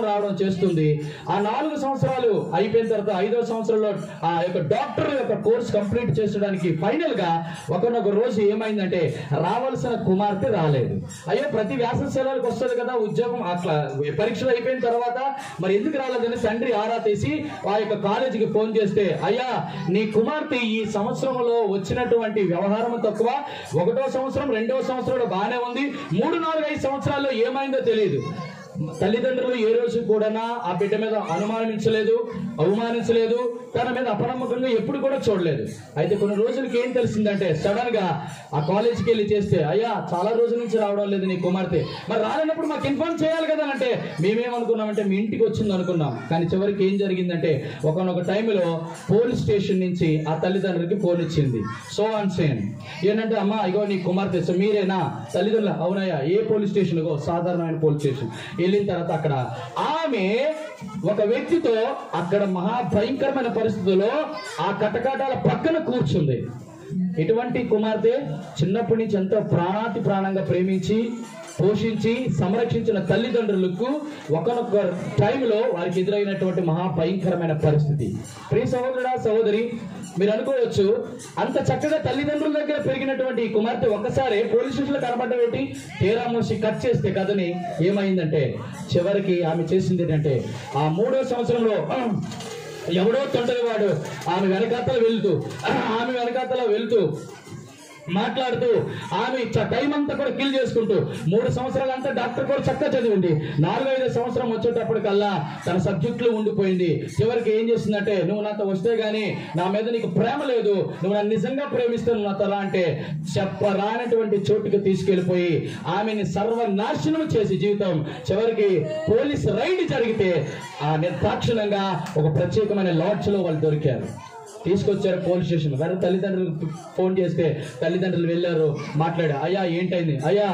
రావడం చేస్తుంది. ఆ 4 సంవత్సరాలు అయిపోయిన తర్వాత 5వ సంవత్సరంలో ఆ యొక్క డాక్టర్ యొక్క కోర్స్ కంప్లీట్ చేసడానికి ఫైనల్ గా ఒకనొక రోజు ఏమైందంటే రావాల్సిన కుమార్తె రాలేదు. అయ్యో ప్రతి వ్యాసశాలకు వస్తుంది కదా ఉద్యోగం, అట్లా పరీక్షలు అయిపోయిన తర్వాత మరి ఎందుకు రాలేదని తండ్రి ఆరా తీసి ఆ యొక్క కాలేజీకి ఫోన్ చేస్తే, అయ్యా నీ కుమార్తె ఈ సంవత్సరంలో వచ్చినటువంటి వ్యవహారం తక్కువ, 1వ సంవత్సరం 2వ సంవత్సరంలో బాగానే ఉంది, 3, 4, 5 సంవత్సరాల్లో ఏమైందో తెలియదు. తల్లిదండ్రులు ఏ రోజు కూడా ఆ బిడ్డ మీద అనుమానించలేదు, అవమానించలేదు, తన మీద అపనమ్మకంగా ఎప్పుడు కూడా చూడలేదు. అయితే కొన్ని రోజులకి ఏం తెలిసిందంటే సడన్ గా ఆ కాలేజీకి వెళ్ళి చేస్తే, అయ్యా చాలా రోజుల నుంచి రావడం లేదు నీ కుమార్తె, మరి రాలేనప్పుడు మాకు ఇన్ఫార్మ్ చేయాలి కదా అంటే మేమేమనుకున్నామంటే మీ ఇంటికి వచ్చింది అనుకున్నాం. కానీ చివరికి ఏం జరిగిందంటే ఒకనొక టైంలో పోలీస్ స్టేషన్ నుంచి ఆ తల్లిదండ్రులకి ఫోన్ ఇచ్చింది. సో అండ్ సేన్ ఏంటంటే, అమ్మా ఇగో నీ కుమార్తె మీరేనా? తల్లిదండ్రులు అవునయ్యా. ఏ పోలీస్ స్టేషన్? సాధారణమైన పోలీస్ స్టేషన్. వెళ్ళిన తర్వాత అక్కడ ఆమె ఒక వ్యక్తితో అక్కడ మహాభయంకరమైన పరిస్థితుల్లో ఆ కటకటాల పక్కన కూర్చుంది. ఇటువంటి కుమార్తె చిన్నప్పటి నుంచి ఎంతో ప్రాణంగా ప్రేమించి పోషించి సంరక్షించిన తల్లిదండ్రులకు ఒకనొక టైంలో వారికి ఎదురైనటువంటి మహాభయంకరమైన పరిస్థితి. ప్రియ సహోదరుడా, సహోదరి, మీరు అనుకోవచ్చు, అంత చక్కగా తల్లిదండ్రుల దగ్గర పెరిగినటువంటి ఈ కుమార్తె ఒక్కసారి పోలీస్ స్టేషన్లో కనబడ్డబెట్టి తీరా మూసి కట్ చేస్తే కథని ఏమైందంటే చివరికి ఆమె చేసింది ఏంటంటే ఆ 3వ సంవత్సరంలో ఎవడో తొంటరి వాడు ఆమె వెనకాతల వెళ్తూ మాట్లాడుతూ ఆమె టైం అంతా కూడా కిల్ చేసుకుంటూ 3 సంవత్సరాలంతా డాక్టర్ కూడా చక్కగా చదివింది. 4-5 సంవత్సరం వచ్చేటప్పటికల్లా తన సబ్జెక్టులో ఉండిపోయింది. చివరికి ఏం చేసిందంటే, నువ్వు నాతో వస్తే గానీ నా మీద నీకు ప్రేమ లేదు, నువ్వు నన్ను నిజంగా ప్రేమిస్తే నువ్వు నాతో రా అంటే చెప్పరానటువంటి చోటుకి తీసుకెళ్లిపోయి ఆమెని సర్వనాశనం చేసి జీవితం చివరికి పోలీస్ రైడ్ జరిగితే ఆ నిర్దాక్షిణ్యంగా ఒక ప్రత్యేకమైన లాడ్జ్ లో వాళ్ళు దొరికారు. తీసుకొచ్చారు పోలీస్ స్టేషన్. వేరే తల్లిదండ్రులకు ఫోన్ చేస్తే తల్లిదండ్రులు వెళ్ళారు, మాట్లాడా, అయ్యా ఏంటైంది, అయ్యా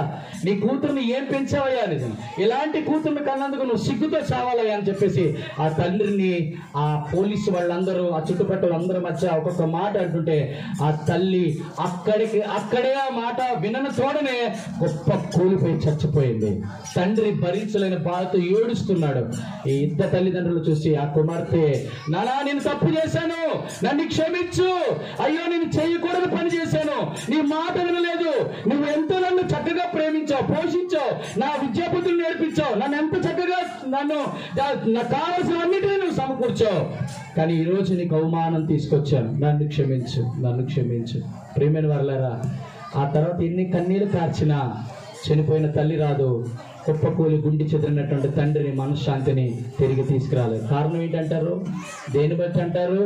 నీ కూతుర్ని ఏం పెంచావయ్యా, నిజం ఇలాంటి కూతుర్ని కన్నందుకు నువ్వు సిగ్గుతో చావాలయ్యా అని చెప్పేసి ఆ తండ్రిని ఆ పోలీసు వాళ్ళందరూ ఆ చుట్టుపక్కల అందరి మధ్య ఒక్కొక్క మాట అంటుంటే ఆ తల్లి అక్కడే ఆ మాట వినని తోడనే గొప్ప కూలిపోయి చచ్చిపోయింది. తండ్రి భరించలేని బాధతో ఏడుస్తున్నాడు. ఈ ఇద్దరు తల్లిదండ్రులు చూసి ఆ కుమార్తె, నానా నేను తప్పు చేశాను, నన్ను క్షమించు, అయ్యో నేను చేయకూడదు పని చేశాను, నీ మాట వినలేదు, నువ్వు ఎంతో నన్ను చక్కగా ప్రేమించావు, పోషించావు, నా విద్యాబుద్ధులు నేర్పించావు, నన్ను ఎంత చక్కగా నాకు కావాల్సినవన్నిటినీ నువ్వు సమకూర్చావు, కానీ ఈరోజు నీకు అవమానం తీసుకొచ్చాను, నన్ను క్షమించు. ప్రియమైన వారలారా, ఆ తర్వాత ఎన్ని కన్నీళ్లు కార్చినా చనిపోయిన తల్లి రాదు, కుప్పకూలి గుండి చెదిరినటువంటి తండ్రిని మనశ్శాంతిని తిరిగి తీసుకురాలేదు. కారణం ఏంటంటారు? దేని బట్టి అంటారు?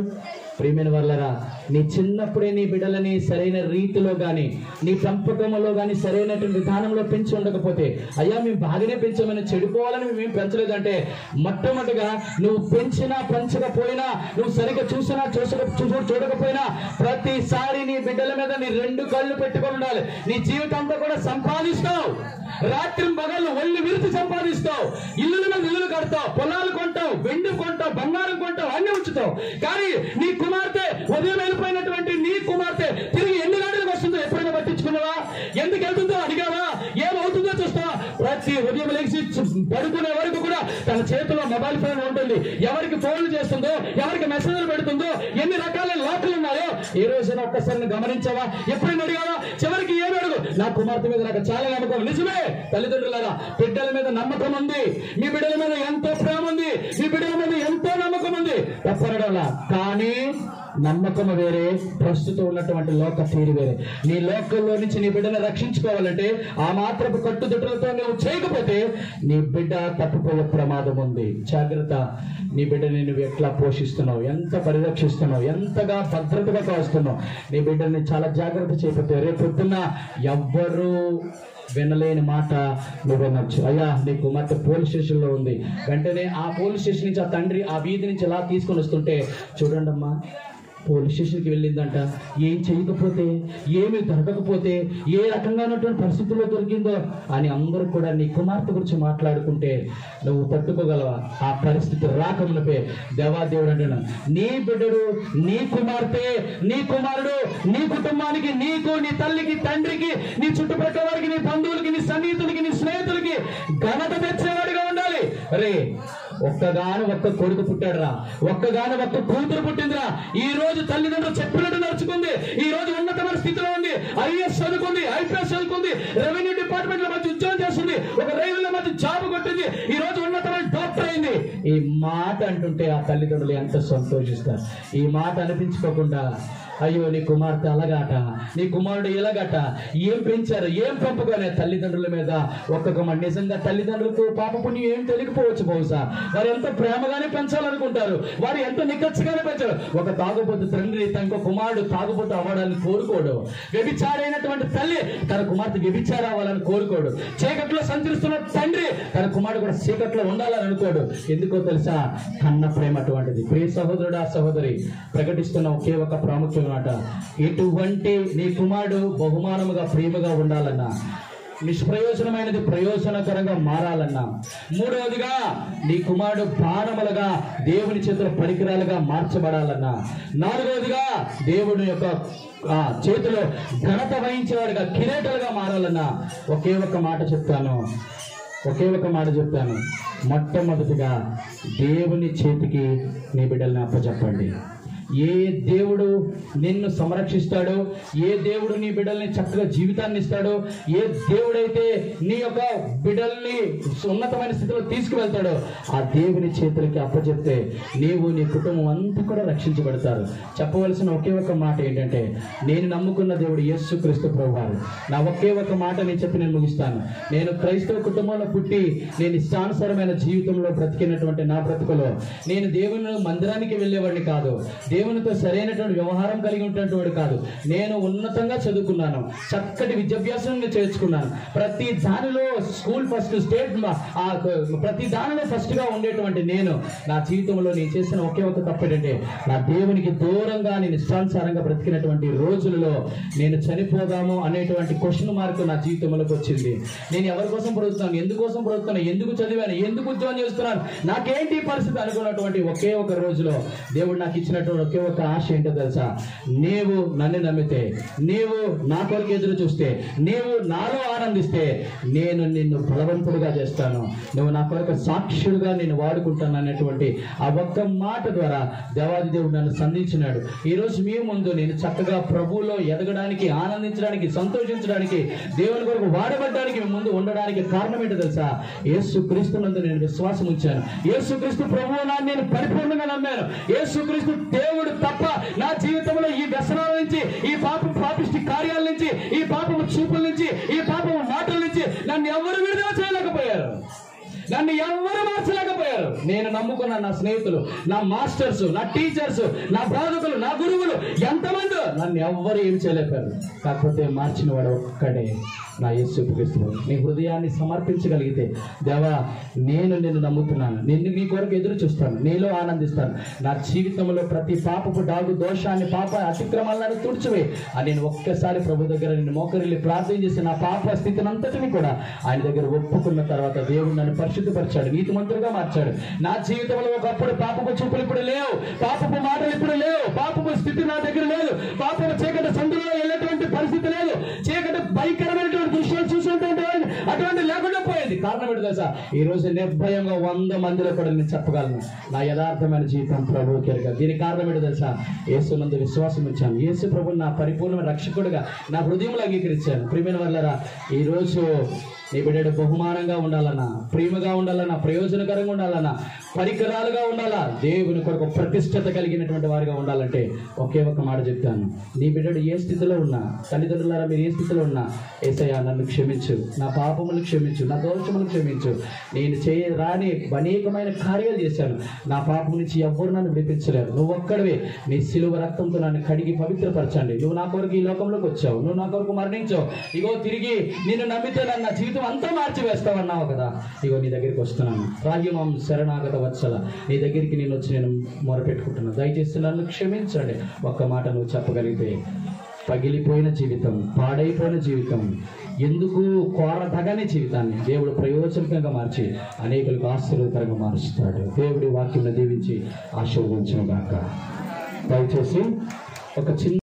ప్రియమైన వాళ్ళరా, నీ చిన్నప్పుడే నీ బిడ్డలని సరైన రీతిలో కానీ నీ పెంపకంలో కానీ సరైనటువంటి విధానంలో పెంచి ఉండకపోతే, అయ్యా మేము బాగానే పెంచామని చెడిపోవాలని మేము పెంచలేదంటే, మొట్టమొదటిగా నువ్వు పెంచినా పెంచకపోయినా, నువ్వు సరిగ్గా చూసినా చూడకపోయినా ప్రతిసారి నీ బిడ్డల మీద నీ 2 కళ్ళు పెట్టుకొని ఉండాలి. నీ జీవితం అంతా కూడా సంపాదిస్తావు, రాత్రి పగళ్ళు ఒళ్ళు విరిచి సంపాదిస్తావు, ఇల్లుల మీద ఇల్లులు కడతావు, పొలాలు కొంటావు, వెండి కొంటావు, బంగారం కొంటావు, అన్ని ఉంచుతావు. కానీ నీ కుమార్తె, ఉదయం వెళ్ళిపోయినటువంటి నీ కుమార్తె తిరిగి ఎన్ని గంటలకు వస్తుందో ఎప్పుడైనా పట్టించుకున్నావా? ఎందుకు వెళ్తుందో అడిగావా? ఏమవుతుందో చూస్తావా? ప్రతి ఉదయం లేచి పడుకునే వరకు కూడా తన చేతిలో మొబైల్ ఫోన్ ఉంటుంది. ఎవరికి ఫోన్లు చేస్తుందో, ఎవరికి మెసేజ్లు పెడుతుందో, ఎన్ని రకాల లోట్లు ఉన్నాయో ఈ రోజున ఒక్కసారి గమనించావా? ఎప్పుడైనా అడిగావా? చివరికి ఏమి అడుగు, నా కుమార్తె మీద నాకు చాలా నమ్మకం. నిజమే తల్లిదండ్రులారా, బిడ్డల మీద నమ్మకం ఉంది, మీ బిడ్డల మీద ఎంతో ప్రేమ ఉంది, మీ బిడ్డల మీద ఎంతో నమ్మకం ఉంది, తప్పనడంలా. కానీ నమ్మకం వేరే, ప్రస్తుతం ఉన్నటువంటి లోక తీరు వేరే. నీ లోకంలో నుంచి నీ బిడ్డను రక్షించుకోవాలంటే ఆ మాత్రపు కట్టుదిట్టలతో నువ్వు చేయకపోతే నీ బిడ్డ తప్పిపోయే ప్రమాదం ఉంది. జాగ్రత్త. నీ బిడ్డని నువ్వు ఎట్లా పోషిస్తున్నావు, ఎంత పరిరక్షిస్తున్నావు, ఎంతగా భద్రతగా కాస్తున్నావు, నీ బిడ్డని చాలా జాగ్రత్త చేయకపోతే రేపొద్దున ఎవ్వరూ వినలేని మాట నువ్వు వినొచ్చు. అయ్యా నీ కుమార్తె పోలీస్ స్టేషన్లో ఉంది, వెంటనే ఆ పోలీస్ స్టేషన్ నుంచి ఆ తండ్రి ఆ వీధి నుంచి ఎలా తీసుకొని వస్తుంటే, చూడండి అమ్మా పోలీస్ స్టేషన్కి వెళ్ళిందంట, ఏం చేయకపోతే, ఏమి దొరకకపోతే, ఏ రకంగా ఉన్నటువంటి పరిస్థితుల్లో దొరికిందో అని అందరూ కూడా నీ కుమార్తె గురించి మాట్లాడుకుంటే నువ్వు తట్టుకోగలవా? ఆ పరిస్థితి రాకమునిపే దేవాదేవుడు అంటున్నాను, నీ బిడ్డడు, నీ కుమార్తె, నీ కుమారుడు, నీ కుటుంబానికి, నీకు, నీ తల్లికి, తండ్రికి, నీ చుట్టుపక్కల వారికి, నీ బంధువులకి, నీ సన్నిహితులకి, నీ స్నేహితులకి ఘనత తెచ్చేవాడిగా ఉండాలి. అరే ఒక్కగాను ఒక్క కొడుకు పుట్టాడురా, ఒక్కగాను ఒక్క కూతురు పుట్టిందిరా. ఈ రోజు తల్లిదండ్రులు చెప్పినట్టు నడుచుకుంది, ఈ రోజు ఉన్నతమైన స్థితిలో ఉంది, ఐఏఎస్ చదువుకుంది, ఐపీఎస్ చదువుకుంది, రెవెన్యూ డిపార్ట్మెంట్ లో మంచి ఉద్యోగం చేస్తుంది, ఒక రైల్వేలో మంచి జాబ్ కొట్టింది, ఈ రోజు ఉన్నతమైన డాక్టర్ అయింది. ఈ మాట అంటుంటే ఆ తల్లిదండ్రులు ఎంత సంతోషిస్తారు. ఈ మాట అనిపించుకోకుండా అయ్యో నీ కుమార్తె అలాగాట, నీ కుమారుడు ఇలాగట, ఏం పెంచారు, ఏం పెంపకనే తల్లిదండ్రుల మీద ఒక్కొక్క నిజంగా తల్లిదండ్రులకు పాప పుణ్యం ఏం తెలియకపోవచ్చు. బహుశా వారు ఎంత ప్రేమగానే పెంచాలనుకుంటారు, వారు ఎంత నిక్కచ్చిగానే పెంచారు. ఒక తాగుబోతు తండ్రి తన కుమారుడు తాగుబోతు అవ్వడాన్ని కోరుకోడు, వ్యభిచారైనటువంటి తల్లి తన కుమార్తె వ్యభిచారం అవ్వాలని కోరుకోడు, చీకట్లో సంచరిస్తున్న తండ్రి తన కుమారుడు కూడా చీకట్లో ఉండాలని అనుకోడు. ఎందుకో తెలుసా? కన్న ప్రేమ అటువంటిది. ప్రియ సహోదరుడా, సహోదరి, ప్రకటిస్తున్న ఒకే ఒక ప్రాముఖ్యం మాట, ఎటువంటి నీ కుమారుడు బహుమానముగా ప్రేమగా ఉండాలన్నా, నిష్ప్రయోజనమైనది ప్రయోజనకరంగా మారాలన్నా, మూడవదిగా నీ కుమారుడు బాణములుగా దేవుని చేతుల పరికరాలుగా మార్చబడాలన్నా, నాలుగవదిగా దేవుని యొక్క చేతిలో ఘనత వహించేవాడిగా కిరీటాలుగా మారాలన్నా ఒకే ఒక మాట చెప్తాను. మొట్టమొదటిగా దేవుని చేతికి నీ బిడ్డల్ని అప్పచెప్పండి. ఏ దేవుడు నిన్ను సంరక్షిస్తాడో, ఏ దేవుడు నీ బిడ్డల్ని చక్కగా జీవితాన్ని ఇస్తాడో, ఏ దేవుడైతే నీ యొక్క బిడ్డల్ని ఉన్నతమైన స్థితిలో తీసుకువెళ్తాడో ఆ దేవుని చేతులకి అప్పచెప్తే నీవు నీ కుటుంబం అంతా కూడా రక్షించబడతారు. చెప్పవలసిన ఒకే ఒక మాట ఏంటంటే, నేను నమ్ముకున్న దేవుడు యేసుక్రీస్తు ప్రభువారు. నా ఒకే ఒక మాట నేను చెప్పి నేను ముగిస్తాను. నేను క్రైస్తవ కుటుంబంలో పుట్టి నేను ఇష్టానుసారమైన జీవితంలో బ్రతికినటువంటి నా బ్రతుకులో నేను దేవుని మందిరానికి వెళ్ళేవాడిని కాదు, దేవునితో సరైనటువంటి వ్యవహారం కలిగి ఉన్నటువంటి కాదు. నేను ఉన్నతంగా చదువుకున్నాను, చక్కటి విద్యాభ్యాసం చేర్చుకున్నాను. ప్రతి దానిలో స్కూల్ ఫస్ట్, స్టేట్ ప్రతి దానిలో ఫస్ట్ గా ఉండేటువంటి నేను నా జీవితంలో నేను చేసిన ఒకే ఒక తప్పు ఏంటంటే, నా దేవునికి దూరంగా నేను ఇష్టానుసారంగా బ్రతికినటువంటి రోజులలో నేను చనిపోదాము అనేటువంటి క్వశ్చన్ మార్క్ నా జీవితంలోకి వచ్చింది. నేను ఎవరి కోసం బ్రతుకుతాను, ఎందుకోసం బ్రతుకుతాను, ఎందుకు చదివాను, ఎందుకు ఉద్యోగం చేస్తున్నాను, నాకేంటి పరిస్థితి అనుకున్నటువంటి ఒకే ఒక రోజులో దేవుడు నాకు ఇచ్చినటువంటి ఒకే ఒక ఆశ ఏంటో తెలుసా? నీవు నన్ను నమ్మితే, నీవు నా కొరకు ఎదురు చూస్తే, నీవు నాలో ఆనందిస్తే నేను నిన్ను బలవంతుడిగా చేస్తాను, నువ్వు నా కొరకు సాక్షుడుగా నేను వాడుకుంటాను అనేటువంటి ఆ ఒక్క మాట ద్వారా దేవాది దేవుడు నన్ను సంధించినాడు. ఈరోజు మీ ముందు నేను చక్కగా ప్రభువులో ఎదగడానికి, ఆనందించడానికి, సంతోషించడానికి, దేవుని కొరకు వాడబడ్డానికి ముందు ఉండడానికి కారణం ఏంటో తెలుసా? యేసుక్రీస్తునందు నేను విశ్వాసం ఉంచాను. యేసుక్రీస్తు ప్రభువు నేను పరిపూర్ణంగా నమ్మాను. యేసుక్రీస్తు దేవుడు తప్ప నా జీవితంలో ఈ వ్యసనాల నుంచి, ఈ పాపిష్టి కార్యాల నుంచి, ఈ పాపము చూపుల నుంచి, ఈ పాపము మాటల నుంచి నన్ను ఎవరు విడుదల చేయలేకపోయారు, నన్ను ఎవరు మార్చలేకపోయారు. నేను నమ్ముకున్న నా స్నేహితులు, నా మాస్టర్స్, నా టీచర్స్, నా బోధకులు, నా గురువులు ఎంతమంది నన్ను ఎవ్వరు ఏం చేయలేకపోయారు. కాకపోతే మార్చిన వాడు ఒక్కడే, నా యేసుక్రీస్తు. నీ హృదయాన్ని సమర్పించగలిగితే, దేవా నేను నిన్ను నమ్ముతున్నాను, నీ కొరకు ఎదురు చూస్తాను, నీలో ఆనందిస్తాను, నా జీవితంలో ప్రతి పాపపు డాగు దోషాన్ని, పాప అతిక్రమాలను తుడిచివే అని నేను ఒక్కసారి ప్రభు దగ్గర నేను మోకరిల్లి ప్రార్థన చేసి నా పాప స్థితిని అంతటిని కూడా ఆయన దగ్గర ఒప్పుకున్న తర్వాత దేవుడు నన్ను పరిశుద్ధపరిచాడు, నీతిమంతుడుగా మార్చాడు. నా జీవితంలో ఒకప్పుడు పాపపు చూపులు ఇప్పుడు లేవు, పాపపు మాటలు ఇప్పుడు లేవు, పాపపు స్థితి నా దగ్గర లేదు, పాపపు చీకటి సందులో వెళ్ళేటువంటి పరిస్థితి లేదు, చీకటి భయంకరమైనటువంటి దృశ్యాలు చూసినటువంటి అటువంటి లేకుండా పోయింది. కారణం ఏంటి తెలుసా? ఈ రోజు నిర్భయంగా 100 మందిలో కూడా నేను చెప్పగలను నా యథార్థమైన జీవితం ప్రభువుకి ఎరుక. దీనికి కారణం ఏంటి తెలుసా? యేసునందు విశ్వాసం ఉంచాను, యేసు ప్రభువు నా పరిపూర్ణమైన రక్షకుడుగా నా హృదయంలో అంగీకరించాను. ప్రియమైన వాళ్ళరా, ఈ రోజు నీ బిడ్డడు బహుమానంగా ఉండాలన్నా, ప్రేమగా ఉండాలన్నా, ప్రయోజనకరంగా ఉండాలన్నా, పరికరాలుగా ఉండాలా, దేవుని కొరకు ప్రతిష్టత కలిగినటువంటి వారిగా ఉండాలంటే ఒకే ఒక మాట చెప్తాను. నీ బిడ్డడు ఏ స్థితిలో ఉన్నా, తల్లిదండ్రులారా మీరు ఏ స్థితిలో ఉన్నా, యేసయ్యా నన్ను క్షమించు, నా పాపములు క్షమించు, నా దోషములు క్షమించు, నేను చేయరాని అనేకమైన కార్యాలు చేశాను, నా పాపం నుంచి ఎవ్వరు నన్ను విడిపించలేరు, నువ్వు ఒక్కడివే నీ సిలువ రక్తంతో నన్ను కడిగి పవిత్రపరచండి, నువ్వు నా కొరకు ఈ లోకంలోకి వచ్చావు, నువ్వు నా కొరకు మరణించావు, ఇగో తిరిగి నిన్ను నమ్మితే నన్ను నా జీవితం అంతా మార్చి వేస్తావన్నావు కదా, ఇగో నీ దగ్గరికి వస్తున్నాను, రాజ్యమం శరణాగత వత్సల, నీ దగ్గరికి నేను వచ్చి నేను మొరపెట్టుకుంటున్నాను, దయచేసి నన్ను క్షమించండి. ఒక్క మాట నువ్వు చెప్పగలిగితే పగిలిపోయిన జీవితం, పాడైపోయిన జీవితం, ఎందుకు కోరదగని జీవితాన్ని దేవుడు ప్రయోజనకంగా మార్చి అనేకులకు ఆశీర్వాదకరంగా మారుస్తాడు. దేవుడి వాక్యం దీవించి ఆశీర్వదించును గాక. దయచేసి ఒక చిన్న